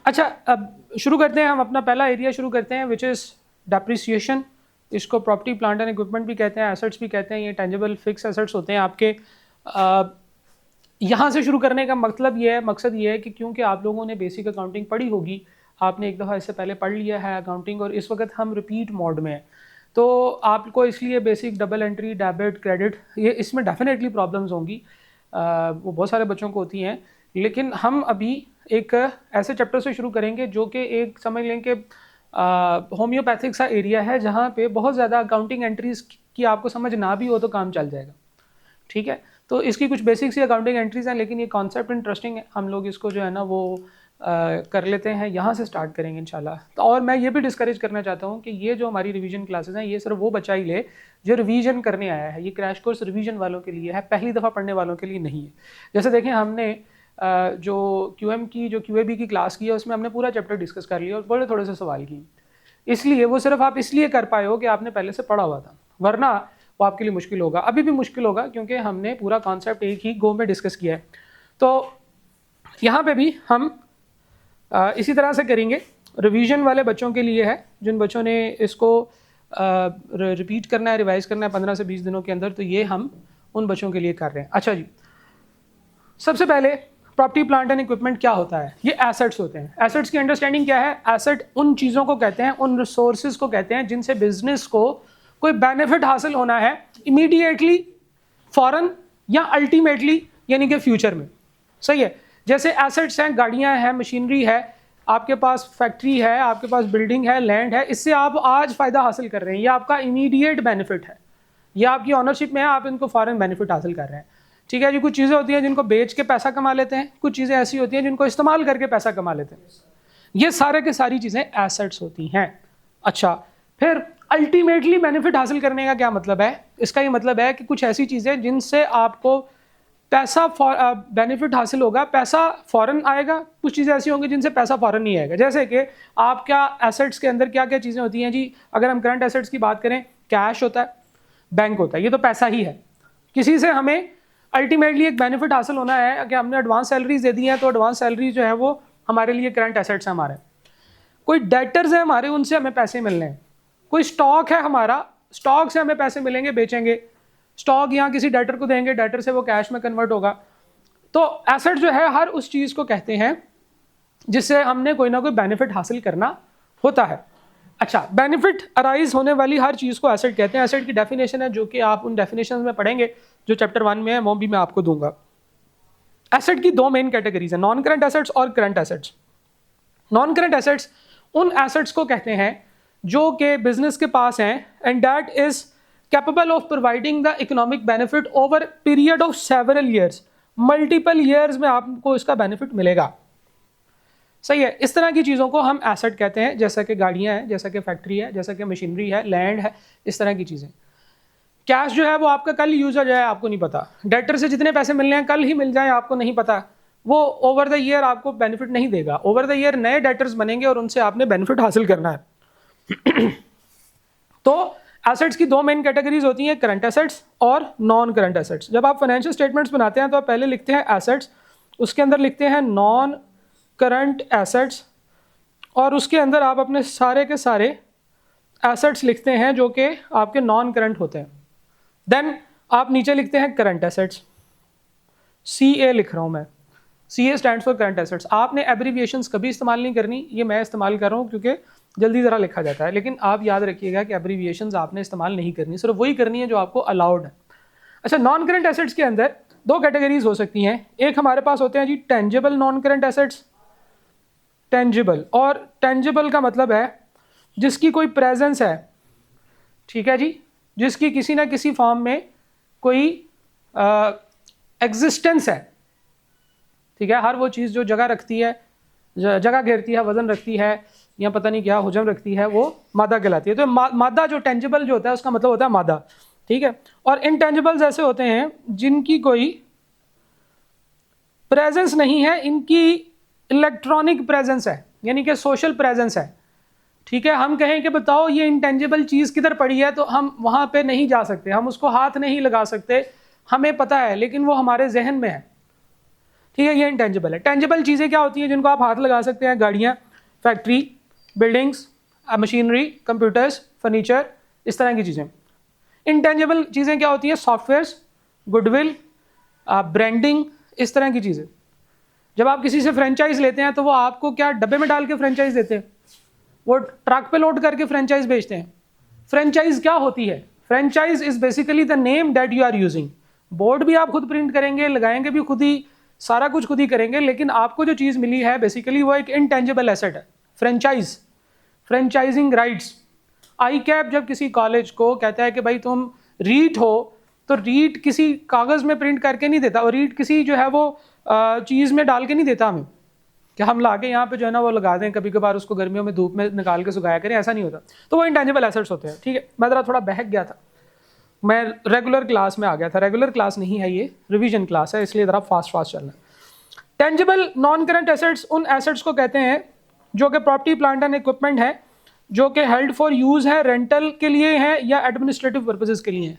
अच्छा, अब शुरू करते हैं, हम अपना पहला एरिया शुरू करते हैं विच इज़ डेप्रिसिएशन। इसको प्रॉपर्टी प्लांट एंड इक्विपमेंट भी कहते हैं, एसेट्स भी कहते हैं। ये टेंजिबल फिक्स एसेट्स होते हैं आपके। यहाँ से शुरू करने का मकसद ये है कि क्योंकि आप लोगों ने बेसिक अकाउंटिंग पढ़ी होगी, आपने एक दफ़ा इससे पहले पढ़ लिया है अकाउंटिंग, और इस वक्त हम रिपीट मोड में हैं, तो आपको इसलिए basic double entry, debit, credit, ये इसमें डेफिनेटली प्रॉब्लम्स होंगी। वो बहुत सारे बच्चों को होती हैं, लेकिन हम अभी एक ऐसे चैप्टर से शुरू करेंगे जो कि एक समझ लें कि होम्योपैथिक सा एरिया है, जहाँ पे बहुत ज़्यादा अकाउंटिंग एंट्रीज की आपको समझ ना भी हो तो काम चल जाएगा। ठीक है, तो इसकी कुछ बेसिक सी अकाउंटिंग एंट्रीज हैं, लेकिन ये कॉन्सेप्ट इंटरेस्टिंग है, हम लोग इसको जो है ना वो कर लेते हैं, यहाँ से स्टार्ट करेंगे इंशाल्लाह। तो और मैं ये भी डिस्करेज करना चाहता हूँ कि ये जो हमारी रिवीजन क्लासेस हैं, ये सिर्फ वो बच्चा ही ले जो रिवीजन करने आया है। ये क्रैश कोर्स रिवीजन वालों के लिए है, पहली दफ़ा पढ़ने वालों के लिए नहीं है। जैसे देखें, हमने जो QM की, जो QAB की क्लास की है, उसमें हमने पूरा चैप्टर डिस्कस कर लिया और बड़े थोड़े से सवाल किए, इसलिए वो सिर्फ आप इसलिए कर पाए हो कि आपने पहले से पढ़ा हुआ था, वरना वो आपके लिए मुश्किल होगा। अभी भी मुश्किल होगा क्योंकि हमने पूरा कॉन्सेप्ट एक ही गो में डिस्कस किया है। तो यहाँ पे भी हम इसी तरह से करेंगे। रिवीजन वाले बच्चों के लिए है, जिन बच्चों ने इसको रिपीट करना है, रिवाइज करना है 15 से 20 दिनों के अंदर, तो ये हम उन बच्चों के लिए कर रहे हैं। अच्छा जी, सबसे पहले प्रॉपर्टी प्लांट एंड इक्विपमेंट क्या होता है? ये एसेट्स होते हैं। एसेट्स की अंडरस्टैंडिंग क्या है? एसेट उन चीज़ों को कहते हैं, उन रिसोर्सेज को कहते हैं जिनसे बिजनेस को कोई बेनिफिट हासिल होना है इमीडिएटली, फॉरन या अल्टीमेटली, यानी कि फ्यूचर में। सही है। जैसे एसेट्स हैं, गाड़ियां हैं, मशीनरी है, आपके पास फैक्ट्री है, आपके पास बिल्डिंग है, लैंड है, इससे आप आज फ़ायदा हासिल कर रहे हैं, ये आपका इमीडिएट बेनिफिट है, ये आपकी ऑनरशिप में है, आप इनको फॉरन बेनिफिट हासिल कर रहे हैं। ठीक है जी। कुछ चीज़ें होती हैं जिनको बेच के पैसा कमा लेते हैं, कुछ चीज़ें ऐसी होती हैं जिनको इस्तेमाल करके पैसा कमा लेते हैं। ये सारे के सारी चीज़ें एसेट्स होती हैं। अच्छा, फिर अल्टीमेटली बेनिफिट हासिल करने का क्या मतलब है? इसका ये मतलब है कि कुछ ऐसी चीज़ें जिनसे आपको पैसा बेनिफिट हासिल होगा, पैसा फॉरन आएगा, कुछ चीज़ें ऐसी होंगी जिनसे पैसा फॉरन नहीं आएगा। जैसे कि आपका एसेट्स के अंदर क्या क्या चीज़ें होती हैं जी? अगर हम करंट एसेट्स की बात करें, कैश होता है, बैंक होता है, ये तो पैसा ही है। किसी से हमें अल्टीमेटली एक बेनिफिट हासिल होना है कि हमने एडवांस सैलरीज दे दी हैं, तो एडवांस सैलरी जो है वो हमारे लिए करंट एसेट्स है हमारे। कोई डेटर्स है हमारे, उनसे हमें पैसे मिलने हैं। कोई स्टॉक है हमारा, स्टॉक से हमें पैसे मिलेंगे, बेचेंगे स्टॉक, यहाँ किसी डेटर को देंगे, डेटर से वो कैश में कन्वर्ट होगा। तो एसेट जो है हर उस चीज़ को कहते हैं जिससे हमने कोई ना कोई बेनिफिट हासिल करना होता है। अच्छा, बेनिफिट अराइज होने वाली हर चीज़ को एसेट कहते हैं। एसेट की डेफिनेशन है जो कि आप उन डेफिनेशन में पढ़ेंगे, जो चैप्टर 1 में है, वो भी मैं आपको दूंगा। एसेट की दो मेन कैटेगरीज हैं, नॉन करंट एसेट्स और current assets. Non current assets उन एसेट्स को कहते हैं जो कि बिजनेस के पास हैं and that is capable of providing the economic benefit over period of several years. Multiple years में आपको इसका बेनिफिट मिलेगा। सही है। इस तरह की चीज़ों को हम एसेट कहते हैं, जैसा कि गाड़ियाँ हैं, जैसा कि फैक्ट्री है, जैसा कि मशीनरी है, लैंड है, इस तरह की चीज़ें। कैश जो है वो आपका कल यूज हो जाए आपको नहीं पता, डेटर से जितने पैसे मिलने हैं कल ही मिल जाए आपको नहीं पता, वो ओवर द ईयर आपको बेनिफिट नहीं देगा। ओवर द ईयर नए डेटर्स बनेंगे और उनसे आपने बेनिफिट हासिल करना है। तो एसेट्स की दो मेन कैटेगरीज होती हैं, करंट एसेट्स और नॉन करंट एसेट्स। जब आप फाइनेंशियल स्टेटमेंट्स बनाते हैं तो आप पहले लिखते हैं एसेट्स, उसके अंदर लिखते हैं नॉन करंट एसेट्स, और उसके अंदर आप अपने सारे के सारे एसेट्स लिखते हैं जो कि आपके नॉन करंट होते हैं। देन आप नीचे लिखते हैं करंट एसेट्स, CA लिख रहा हूँ मैं, CA stands for current assets. आपने एब्रीविएशंस कभी इस्तेमाल नहीं करनी, ये मैं इस्तेमाल कर रहा हूँ क्योंकि जल्दी ज़रा लिखा जाता है, लेकिन आप याद रखिएगा कि एब्रीविएशंस आपने इस्तेमाल नहीं करनी, सिर्फ वही करनी है जो आपको अलाउड है। अच्छा, नॉन करंट एसेट्स के अंदर दो कैटेगरीज हो सकती हैं। एक हमारे पास होते हैं जी tangible non current assets. Tangible, और टेंजिबल का मतलब है जिसकी कोई प्रेजेंस है, ठीक है जी, जिसकी किसी ना किसी फॉर्म में कोई एग्जिस्टेंस है। ठीक है, हर वो चीज़ जो जगह रखती है, जगह घेरती है, वजन रखती है, या पता नहीं क्या हुजम रखती है, वो मादा कहलाती है। तो मादा जो टेंजिबल जो होता है उसका मतलब होता है मादा। ठीक है, और इनटेंजिबल्स ऐसे होते हैं जिनकी कोई प्रेजेंस नहीं है, इनकी इलेक्ट्रॉनिक प्रेजेंस है, यानी कि सोशल प्रेजेंस है। ठीक है, हम कहें कि बताओ ये इंटेंजिबल चीज़ किधर पड़ी है, तो हम वहाँ पे नहीं जा सकते, हम उसको हाथ नहीं लगा सकते, हमें पता है लेकिन वो हमारे जहन में है। ठीक है, ये इंटेंजिबल है। टेंजिबल चीज़ें क्या होती हैं जिनको आप हाथ लगा सकते हैं? गाड़ियाँ, factory, buildings, machinery, computers, furniture, इस तरह की चीज़ें। इंटेंजिबल चीज़ें क्या होती हैं? सॉफ्टवेयर्स, गुडविल, ब्रांडिंग, इस तरह की चीज़ें। जब आप किसी से फ्रेंचाइज लेते हैं तो वो आपको क्या डब्बे में डाल के फ्रेंचाइज देते हैं? वो ट्रक पे लोड करके फ्रेंचाइज बेचते हैं। फ्रेंचाइज क्या होती है? Franchise is basically the name that you are using. Board भी आप खुद प्रिंट करेंगे, लगाएंगे भी खुद ही, सारा कुछ खुद ही करेंगे, लेकिन आपको जो चीज़ मिली है बेसिकली वो एक इंटेंजिबल एसेट है। Franchise, franchising rights. आई कैप जब किसी कॉलेज को कहता है कि भाई तुम रीट हो, तो रीट किसी कागज़ में प्रिंट करके नहीं देता, और रीट किसी जो है वो चीज़ में डाल के नहीं देता हमें कि हम ला के यहाँ पे जो है ना वो लगा दें, कभी कभार उसको गर्मियों में धूप में निकाल के सुखाया करें, ऐसा नहीं होता। तो वो इंटेंजिबल एसेट्स होते हैं। ठीक है, मैं ज़रा थोड़ा बहक गया था, मैं रेगुलर क्लास में आ गया था। रेगुलर क्लास नहीं है, ये रिवीजन क्लास है, इसलिए ज़रा फास्ट चलना है। टेंजिबल नॉन करंट एसेट्स उन एसेट्स को कहते हैं जो कि प्रॉपर्टी, प्लांट एंड इक्विपमेंट है, जो कि हेल्ड फॉर यूज़ है, रेंटल के लिए है या एडमिनिस्ट्रेटिव पर्पसेस के लिए है।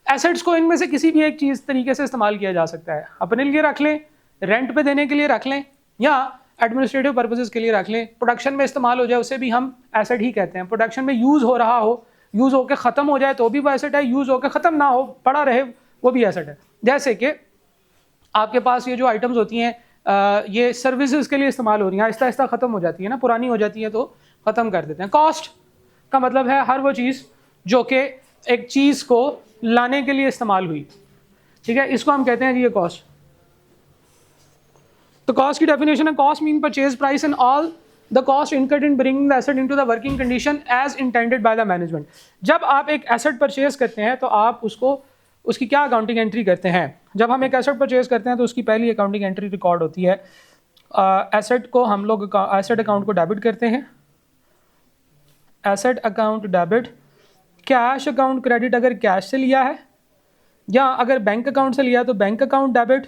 एसेट्स को इनमें से किसी भी एक चीज़ तरीके से इस्तेमाल किया जा सकता है। अपने लिए रख लें, रेंट पे देने के लिए रख लें, या एडमिनिस्ट्रेटिव पर्पसेस के लिए रख लें। प्रोडक्शन में इस्तेमाल हो जाए उसे भी हम एसेट ही कहते हैं। प्रोडक्शन में यूज़ हो रहा हो, यूज़ होकर ख़त्म हो जाए तो भी वो एसेट है, यूज़ होकर ख़त्म ना हो, पड़ा रहे, वो भी एसेट है। जैसे कि आपके पास ये जो आइटम्स होती हैं ये सर्विसेज के लिए इस्तेमाल हो रही हैं, आहिस्ता आहिस्ता ख़त्म हो जाती है ना, पुरानी हो जाती है तो ख़त्म कर देते हैं। कॉस्ट का मतलब है हर वो चीज़ जो कि एक चीज़ को लाने के लिए इस्तेमाल हुई। ठीक है, इसको हम कहते हैं जी ये कॉस्ट। तो कॉस्ट की डेफिनेशन है, cost mean purchase price and all the cost incurred in bringing the asset into the working condition as intended by the management. जब आप एक एसेट परचेज करते हैं तो आप उसकी क्या अकाउंटिंग एंट्री करते हैं? जब हम एक एसेट परचेज करते हैं तो उसकी पहली अकाउंटिंग एंट्री रिकॉर्ड होती है। एसेट को हम लोग एसेट अकाउंट को डेबिट करते हैं, asset account debit. Cash account credit अगर कैश से लिया है, या अगर बैंक अकाउंट से लिया तो बैंक अकाउंट डेबिट।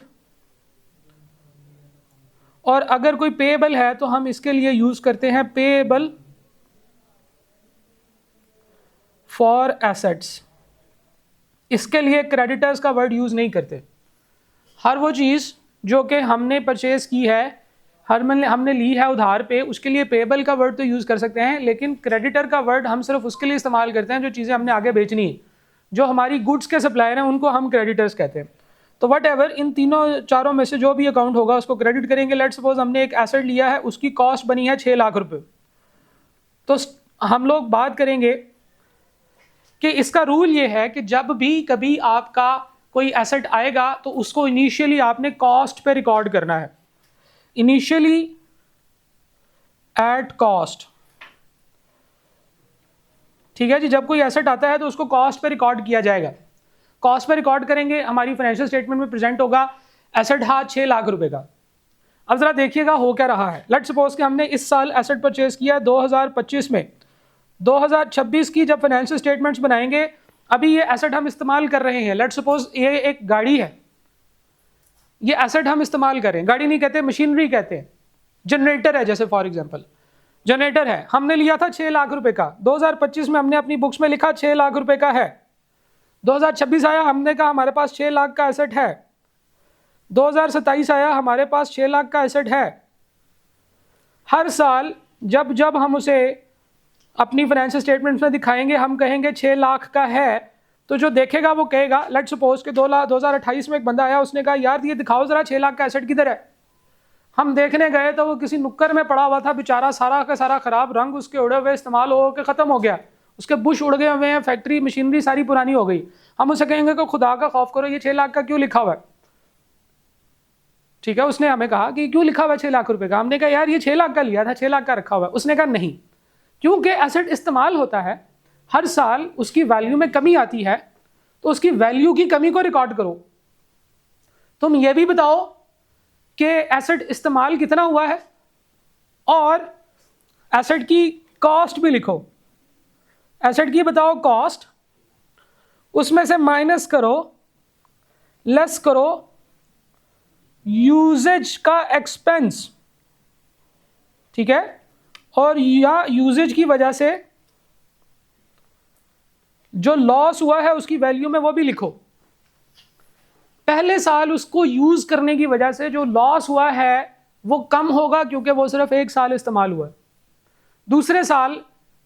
और अगर कोई पेएबल है तो हम इसके लिए यूज करते हैं पेएबल फॉर एसेट्स। इसके लिए क्रेडिटर्स का वर्ड यूज नहीं करते। हर वो चीज़ जो कि हमने परचेज की है, हमने ली है उधार पे, उसके लिए पेएबल का वर्ड तो यूज़ कर सकते हैं, लेकिन क्रेडिटर का वर्ड हम सिर्फ उसके लिए इस्तेमाल करते हैं जो चीज़ें हमने आगे बेचनी है। जो हमारी गुड्स के सप्लायर हैं उनको हम क्रेडिटर्स कहते हैं। तो वट एवर इन तीनों चारों में से जो भी अकाउंट होगा उसको क्रेडिट करेंगे। लेट सपोज हमने एक एसेट लिया है, उसकी कॉस्ट बनी है 6 लाख रुपए, तो हम लोग बात करेंगे कि इसका रूल ये है कि जब भी कभी आपका कोई एसेट आएगा तो उसको इनिशियली आपने कॉस्ट पे रिकॉर्ड करना है, इनिशियली एट कॉस्ट। ठीक है जी, जब कोई एसेट आता है तो उसको कॉस्ट पे रिकॉर्ड किया जाएगा। कॉस्ट पे रिकॉर्ड करेंगे, हमारी फाइनेंशियल स्टेटमेंट में प्रेजेंट होगा एसेट 6 लाख रुपए का। अब जरा देखिएगा हो क्या रहा है। लेट्स सपोज कि हमने इस साल एसेट परचेज किया 2025 में, 2026 की जब फाइनेंशियल स्टेटमेंट्स बनाएंगे, अभी ये एसेट हम इस्तेमाल कर रहे हैं। लेट्स सपोज ये एक गाड़ी है, ये एसेट हम इस्तेमाल करें, गाड़ी नहीं कहते, मशीनरी कहते हैं। जनरेटर है, जैसे फॉर एग्जांपल जनरेटर है, हमने लिया था 6 लाख रुपए का, 2025 में हमने अपनी बुक्स में लिखा 6 लाख रुपए का है। 2026 आया, हमने कहा हमारे पास 6 लाख का एसेट है। 2027 आया, हमारे पास 6 लाख का एसेट है। हर साल जब जब हम उसे अपनी फाइनेंशियल स्टेटमेंट्स में दिखाएंगे, हम कहेंगे 6 लाख का है, तो जो देखेगा वो कहेगा, लेट्स सपोज के 2028 में एक बंदा आया, उसने कहा यार ये दिखाओ जरा 6 लाख का एसेट किधर है। हम देखने गए तो वो किसी नुक्कर में पड़ा हुआ था बेचारा, सारा का सारा खराब, रंग उसके उड़े हुए, इस्तेमाल हो के ख़त्म हो गया, उसके बुश उड़ गए हुए हैं, फैक्ट्री मशीनरी सारी पुरानी हो गई। हम उसे कहेंगे कि खुदा का खौफ करो, ये 6 लाख का क्यों लिखा हुआ है? ठीक है, उसने हमें कहा कि क्यों लिखा हुआ है 6 लाख रुपए का। हमने कहा यार ये 6 लाख का लिया था, 6 लाख का रखा हुआ है। उसने कहा नहीं, क्योंकि एसेट इस्तेमाल होता है, हर साल उसकी वैल्यू में कमी आती है, तो उसकी वैल्यू की कमी को रिकॉर्ड करो। तुम ये भी बताओ कि एसेट इस्तेमाल कितना हुआ है, और एसेट की कॉस्ट भी लिखो। एसेट की बताओ कॉस्ट, उसमें से माइनस करो, लेस करो यूजेज का एक्सपेंस। ठीक है, और या यूजेज की वजह से जो लॉस हुआ है उसकी वैल्यू में वो भी लिखो। पहले साल उसको यूज़ करने की वजह से जो लॉस हुआ है वो कम होगा क्योंकि वो सिर्फ 1 साल इस्तेमाल हुआ है। दूसरे साल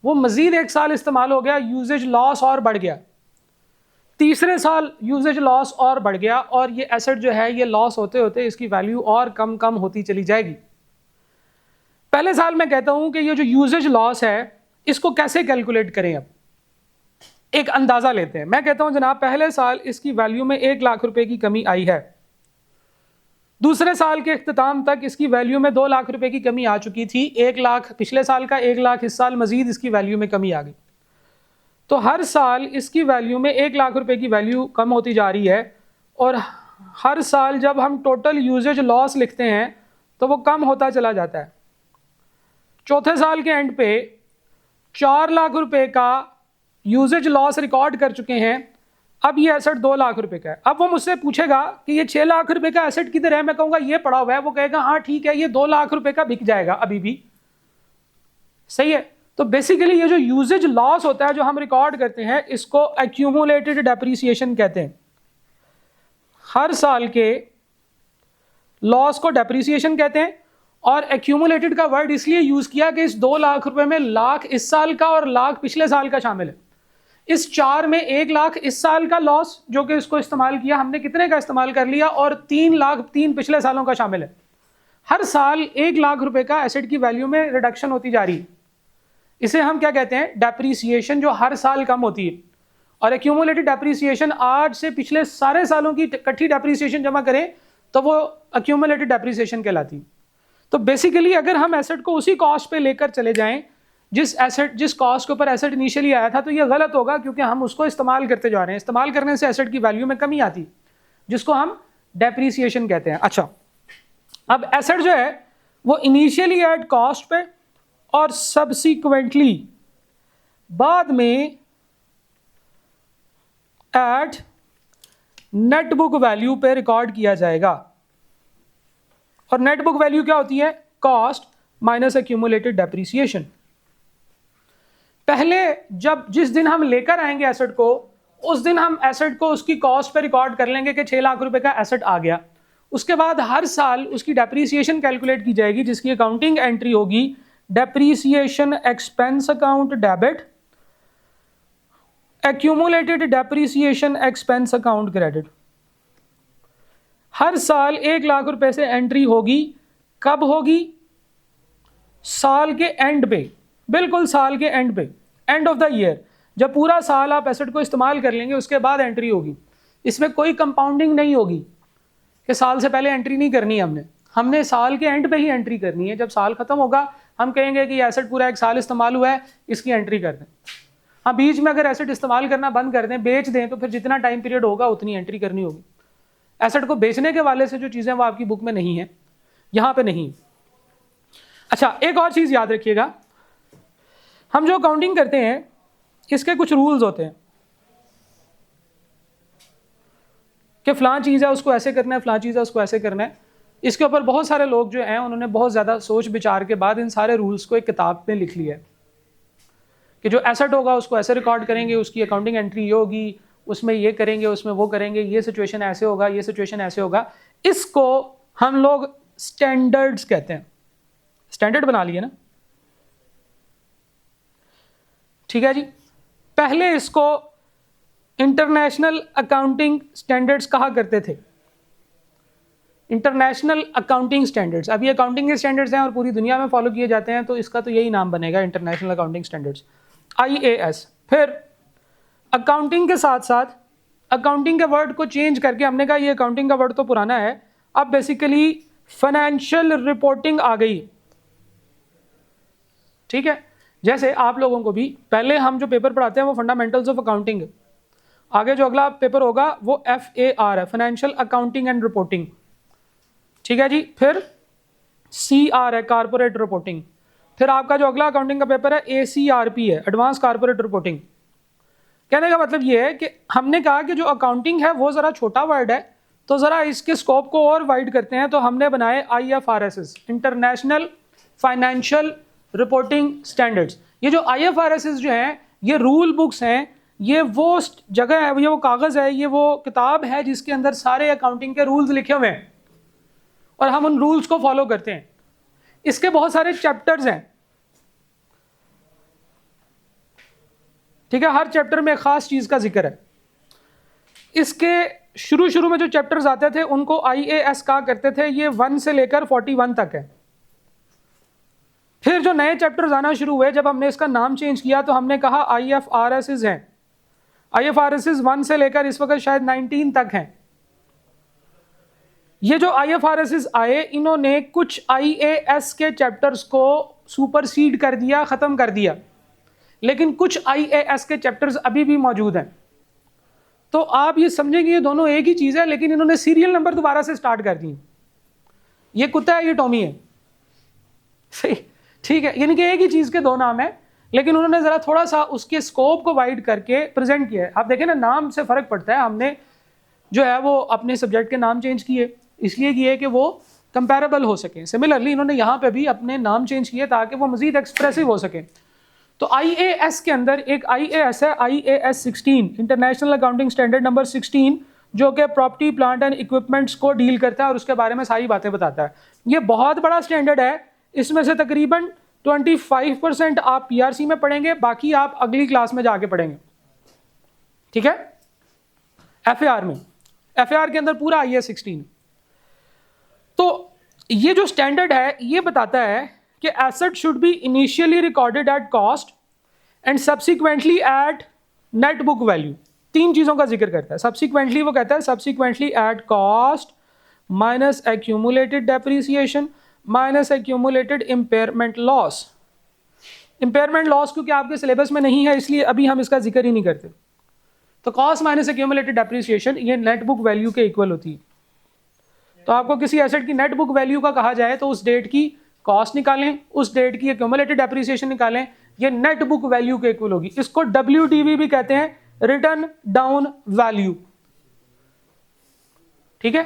वो मज़ीद 1 साल इस्तेमाल हो गया, यूजेज लॉस और बढ़ गया। तीसरे साल यूजेज लॉस और बढ़ गया और ये एसेट जो है ये लॉस होते होते इसकी वैल्यू और कम कम होती चली जाएगी। पहले साल मैं कहता हूं कि ये जो यूजेज लॉस है इसको कैसे कैलकुलेट करें। अब एक अंदाज़ा लेते हैं। मैं कहता हूं जनाब पहले साल इसकी वैल्यू में 1 लाख रुपए की कमी आई है, दूसरे साल के इख्तिताम तक इसकी वैल्यू में 2 लाख रुपए की कमी आ चुकी थी। 1 लाख पिछले साल का, 1 लाख इस साल, मजीद इसकी वैल्यू में कमी आ गई। तो हर साल इसकी वैल्यू में 1 लाख रुपए की वैल्यू कम होती जा रही है और हर साल जब हम टोटल यूजेज लॉस लिखते हैं तो वो कम होता चला जाता है। चौथे साल के एंड पे 4 लाख रुपए का यूजेज लॉस रिकॉर्ड कर चुके हैं। अब ये एसेट 2 लाख रुपए का है। अब वो मुझसे पूछेगा कि ये 6 लाख रुपए का एसेट किधर है, मैं कहूँगा ये पड़ा हुआ है। वो कहेगा हाँ ठीक है, ये 2 लाख रुपए का बिक जाएगा अभी भी, सही है। तो बेसिकली ये जो यूजेज लॉस होता है जो हम रिकॉर्ड करते हैं इसको एक्यूमुलेटेड डेप्रिसिएशन कहते हैं। हर साल के लॉस को डेप्रिसिएशन कहते हैं और एक्यूमुलेटेड का वर्ड इसलिए यूज किया कि इस 2 लाख रुपए में लाख इस साल का और लाख पिछले साल का शामिल है। इस 4 में 1 लाख इस साल का लॉस जो कि इसको इस्तेमाल किया हमने, कितने का इस्तेमाल कर लिया, और 3 लाख 3 पिछले सालों का शामिल है। हर साल 1 लाख रुपए का एसेट की वैल्यू में रिडक्शन होती जा रही है। इसे हम क्या कहते हैं, डेप्रिसिएशन, जो हर साल कम होती है। और एक्यूमुलेटेड डेप्रिसिएशन, आज से पिछले सारे सालों की इकट्ठी डेप्रिसिएशन जमा करें तो वो एक्यूमुलेटेड डेप्रिसिएशन कहलाती है। तो बेसिकली अगर हम एसेट को उसी कॉस्ट पे लेकर चले जाएं जिस कॉस्ट के ऊपर एसेट इनिशियली आया था, तो ये गलत होगा क्योंकि हम उसको इस्तेमाल करते जा रहे हैं। इस्तेमाल करने से एसेट की वैल्यू में कमी आती, जिसको हम डेप्रिसिएशन कहते हैं। अच्छा, अब एसेट जो है वो इनिशियली एट कॉस्ट पे और सब्सिक्वेंटली बाद में एट नेट बुक वैल्यू पे रिकॉर्ड किया जाएगा। और नेट बुक वैल्यू क्या होती है, कॉस्ट माइनस एक्यूमुलेटेड डेप्रिसिएशन। पहले जिस दिन हम लेकर आएंगे एसेट को, उस दिन हम एसेट को उसकी कॉस्ट पे रिकॉर्ड कर लेंगे कि 6 लाख रुपए का एसेट आ गया। उसके बाद हर साल उसकी डेप्रिसिएशन कैलकुलेट की जाएगी जिसकी अकाउंटिंग एंट्री होगी depreciation expense account debit, accumulated depreciation expense account credit. हर साल 1 लाख रुपए से एंट्री होगी। कब होगी, साल के एंड पे, बिल्कुल साल के एंड पे, एंड ऑफ द ईयर, जब पूरा साल आप एसेट को इस्तेमाल कर लेंगे उसके बाद एंट्री होगी। इसमें कोई कंपाउंडिंग नहीं होगी कि साल से पहले एंट्री नहीं करनी है हमने साल के एंड पे ही एंट्री करनी है। जब साल खत्म होगा हम कहेंगे कि एसेट पूरा 1 साल इस्तेमाल हुआ है, इसकी एंट्री कर दें। हाँ, बीच में अगर एसेट इस्तेमाल करना बंद कर दें, बेच दें, तो फिर जितना टाइम पीरियड होगा उतनी एंट्री करनी होगी। एसेट को बेचने के वाले से जो चीज़ें वो आपकी बुक में नहीं है, यहाँ पे नहीं। अच्छा, एक और चीज़ याद रखिएगा, हम जो अकाउंटिंग करते हैं इसके कुछ रूल्स होते हैं कि फ़लाँ चीज़ है उसको ऐसे करना है, फ़लाँ चीज़ है उसको ऐसे करना है। इसके ऊपर बहुत सारे लोग जो हैं उन्होंने बहुत ज़्यादा सोच विचार के बाद इन सारे रूल्स को एक किताब में लिख लिया है कि जो एसेट होगा उसको ऐसे रिकॉर्ड करेंगे, उसकी अकाउंटिंग एंट्री ये होगी, उसमें ये करेंगे, उसमें वो करेंगे, ये सिचुएशन ऐसे होगा, ये सिचुएशन ऐसे होगा। इसको हम लोग स्टैंडर्ड्स कहते हैं। स्टैंडर्ड बना लिए ना, ठीक है जी। पहले इसको इंटरनेशनल अकाउंटिंग स्टैंडर्ड्स कहा करते थे, इंटरनेशनल अकाउंटिंग स्टैंडर्ड्स। अब ये अकाउंटिंग के स्टैंडर्ड्स हैं और पूरी दुनिया में फॉलो किए जाते हैं, तो इसका तो यही नाम बनेगा, इंटरनेशनल अकाउंटिंग स्टैंडर्ड्स, IAS। फिर अकाउंटिंग के साथ साथ अकाउंटिंग के वर्ड को चेंज करके हमने कहा ये अकाउंटिंग का वर्ड तो पुराना है, अब बेसिकली फाइनेंशियल रिपोर्टिंग आ गई, ठीक है। जैसे आप लोगों को भी पहले हम जो पेपर पढ़ाते हैं वो फंडामेंटल्स ऑफ अकाउंटिंग, आगे जो अगला पेपर होगा वो FAR है, फाइनेंशियल अकाउंटिंग एंड रिपोर्टिंग, ठीक है जी। फिर CR है, कारपोरेट रिपोर्टिंग। फिर आपका जो अगला अकाउंटिंग का पेपर है ACRP है, एडवांस कारपोरेट रिपोर्टिंग। कहने का मतलब ये है कि हमने कहा कि जो अकाउंटिंग है वो ज़रा छोटा वर्ड है, तो ज़रा इसके स्कोप को और वाइड करते हैं, तो हमने बनाए IFRS, international financial reporting standards. ये जो IFRS जो हैं ये रूल बुक्स हैं ये वो जगह है, ये वो कागज़ है, ये वो किताब है जिसके अंदर सारे अकाउंटिंग के रूल्स लिखे हुए हैं और हम उन रूल्स को फॉलो करते हैं। इसके बहुत सारे चैप्टर्स हैं, ठीक है, हर चैप्टर में एक खास चीज़ का जिक्र है। इसके शुरू में जो चैप्टर्स आते थे उनको IAS कहा करते थे, ये 1 से लेकर 41 तक है। फिर जो नए चैप्टर्स आना शुरू हुए, जब हमने इसका नाम चेंज किया तो हमने कहा IFRS हैं। IFRS 1 से लेकर इस वक्त शायद 19 तक हैं। ये जो IFRS आए, इन्होंने कुछ IAS के चैप्टर्स को सुपरसीड कर दिया, ख़त्म कर दिया, लेकिन कुछ IAS के चैप्टर्स अभी भी मौजूद हैं। तो आप ये समझेंगे ये दोनों एक ही चीज़ है, लेकिन इन्होंने सीरियल नंबर दोबारा से स्टार्ट कर दी। ये कुत्ता है, ये टॉमी है, सही, ठीक है, यानी कि एक ही चीज़ के दो नाम है, लेकिन उन्होंने ज़रा थोड़ा सा उसके स्कोप को वाइड करके प्रेजेंट किया है। आप देखें ना, नाम से फ़र्क पड़ता है। हमने जो है वो अपने सब्जेक्ट के नाम चेंज किए, इसलिए किए कि वो कंपैरेबल हो सकें। सिमिलरली इन्होंने यहाँ पे भी अपने नाम चेंज किए ताकि वो मज़ीद एक्सप्रेसिव हो सकें। तो IAS के अंदर एक IAS है, IAS 16, international accounting standard number 16, जो कि प्रॉपर्टी, प्लांट एंड इक्विपमेंट्स को डील करता है और उसके बारे में सारी बातें बताता है। ये बहुत बड़ा स्टैंडर्ड है, इसमें से तकरीबन 25% आप PRC में पढ़ेंगे, बाकी आप अगली क्लास में जाके पढ़ेंगे, ठीक है। FAR में, FAR के अंदर पूरा IAS 16। तो ये जो स्टैंडर्ड है ये बताता है कि asset should be initially recorded at cost and subsequently at net book value. 3 चीज़ों का जिक्र करता है। सब्सिक्वेंटली वो कहता है subsequently at cost minus accumulated depreciation minus accumulated impairment loss. Impairment loss क्योंकि आपके सिलेबस में नहीं है, इसलिए अभी हम इसका जिक्र ही नहीं करते। तो कॉस्ट माइनस एक्यूमुलेटेड डेप्रिसिएशन ये नेट बुक वैल्यू के इक्वल होती है। तो आपको किसी एसेट की नेट बुक वैल्यू का कहा जाए तो उस डेट की कॉस्ट निकालें, उस डेट की एक्यूमुलेटेड डेप्रिसिएशन निकालें, ये नेट बुक वैल्यू के इक्वल होगी। इसको WDV भी कहते हैं, रिटर्न डाउन वैल्यू, ठीक है।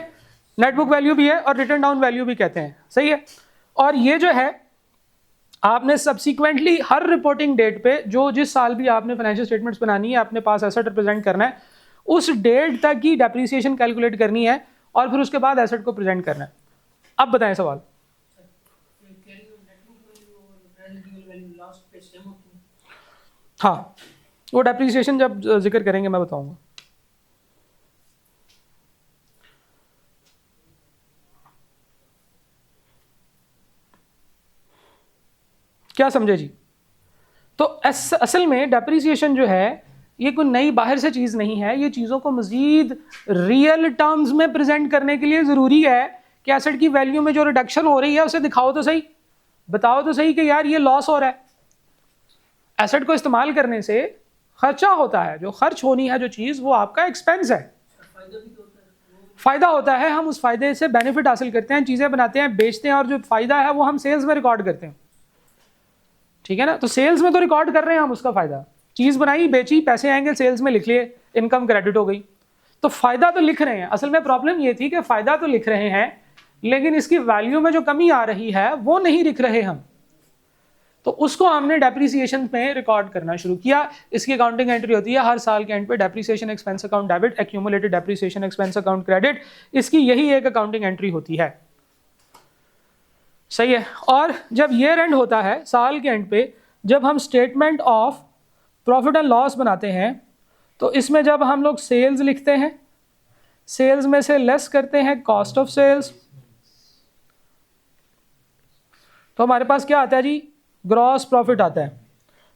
नेट बुक वैल्यू भी है और रिटर्न डाउन वैल्यू भी कहते हैं, सही है। और ये जो है आपने सब्सिक्वेंटली हर रिपोर्टिंग डेट पे जो जिस साल भी आपने फाइनेंशियल स्टेटमेंट्स बनानी है, अपने पास एसेट रिप्रेजेंट करना है, उस डेट तक की डेप्रिसिएशन कैलकुलेट करनी है और फिर उसके बाद एसेट को प्रेजेंट करना है। अब बताएं सवाल। हाँ, वो डेप्रिसिएशन जब जिक्र करेंगे मैं बताऊंगा। क्या समझे जी? तो असल में डेप्रिसिएशन जो है ये कोई नई बाहर से चीज़ नहीं है। ये चीज़ों को मज़ीद रियल टर्म्स में प्रेजेंट करने के लिए ज़रूरी है कि एसेट की वैल्यू में जो रिडक्शन हो रही है उसे दिखाओ तो सही, बताओ तो सही कि यार ये लॉस हो रहा है। एसेट को इस्तेमाल करने से खर्चा होता है, जो खर्च होनी है जो चीज़, वो आपका एक्सपेंस है। फ़ायदा होता है, हम उस फ़ायदे से बेनिफिट हासिल करते हैं, चीज़ें बनाते हैं, बेचते हैं, और जो फ़ायदा है वो हम सेल्स में रिकॉर्ड करते हैं, ठीक है ना। तो सेल्स में तो रिकॉर्ड कर रहे हैं हम उसका फ़ायदा, चीज़ बनाई, बेची, पैसे आएंगे, सेल्स में लिख लिए, इनकम क्रेडिट हो गई, तो फ़ायदा तो लिख रहे हैं। असल में प्रॉब्लम ये थी कि फ़ायदा तो लिख रहे हैं लेकिन इसकी वैल्यू में जो कमी आ रही है वो नहीं लिख रहे हम, तो उसको हमने डेप्रिसिएशन में रिकॉर्ड करना शुरू किया। इसकी अकाउंटिंग एंट्री होती है हर साल के एंड पे, depreciation expense account debit, accumulated depreciation expense account credit. इसकी यही एक अकाउंटिंग एंट्री होती है, सही है। और जब ईयर एंड होता है, साल के एंड पे, जब हम statement of profit and loss बनाते हैं, तो इसमें जब हम लोग सेल्स लिखते हैं, सेल्स में से लेस करते हैं कॉस्ट ऑफ सेल्स, तो हमारे पास क्या आता है जी, ग्रॉस प्रॉफिट आता है।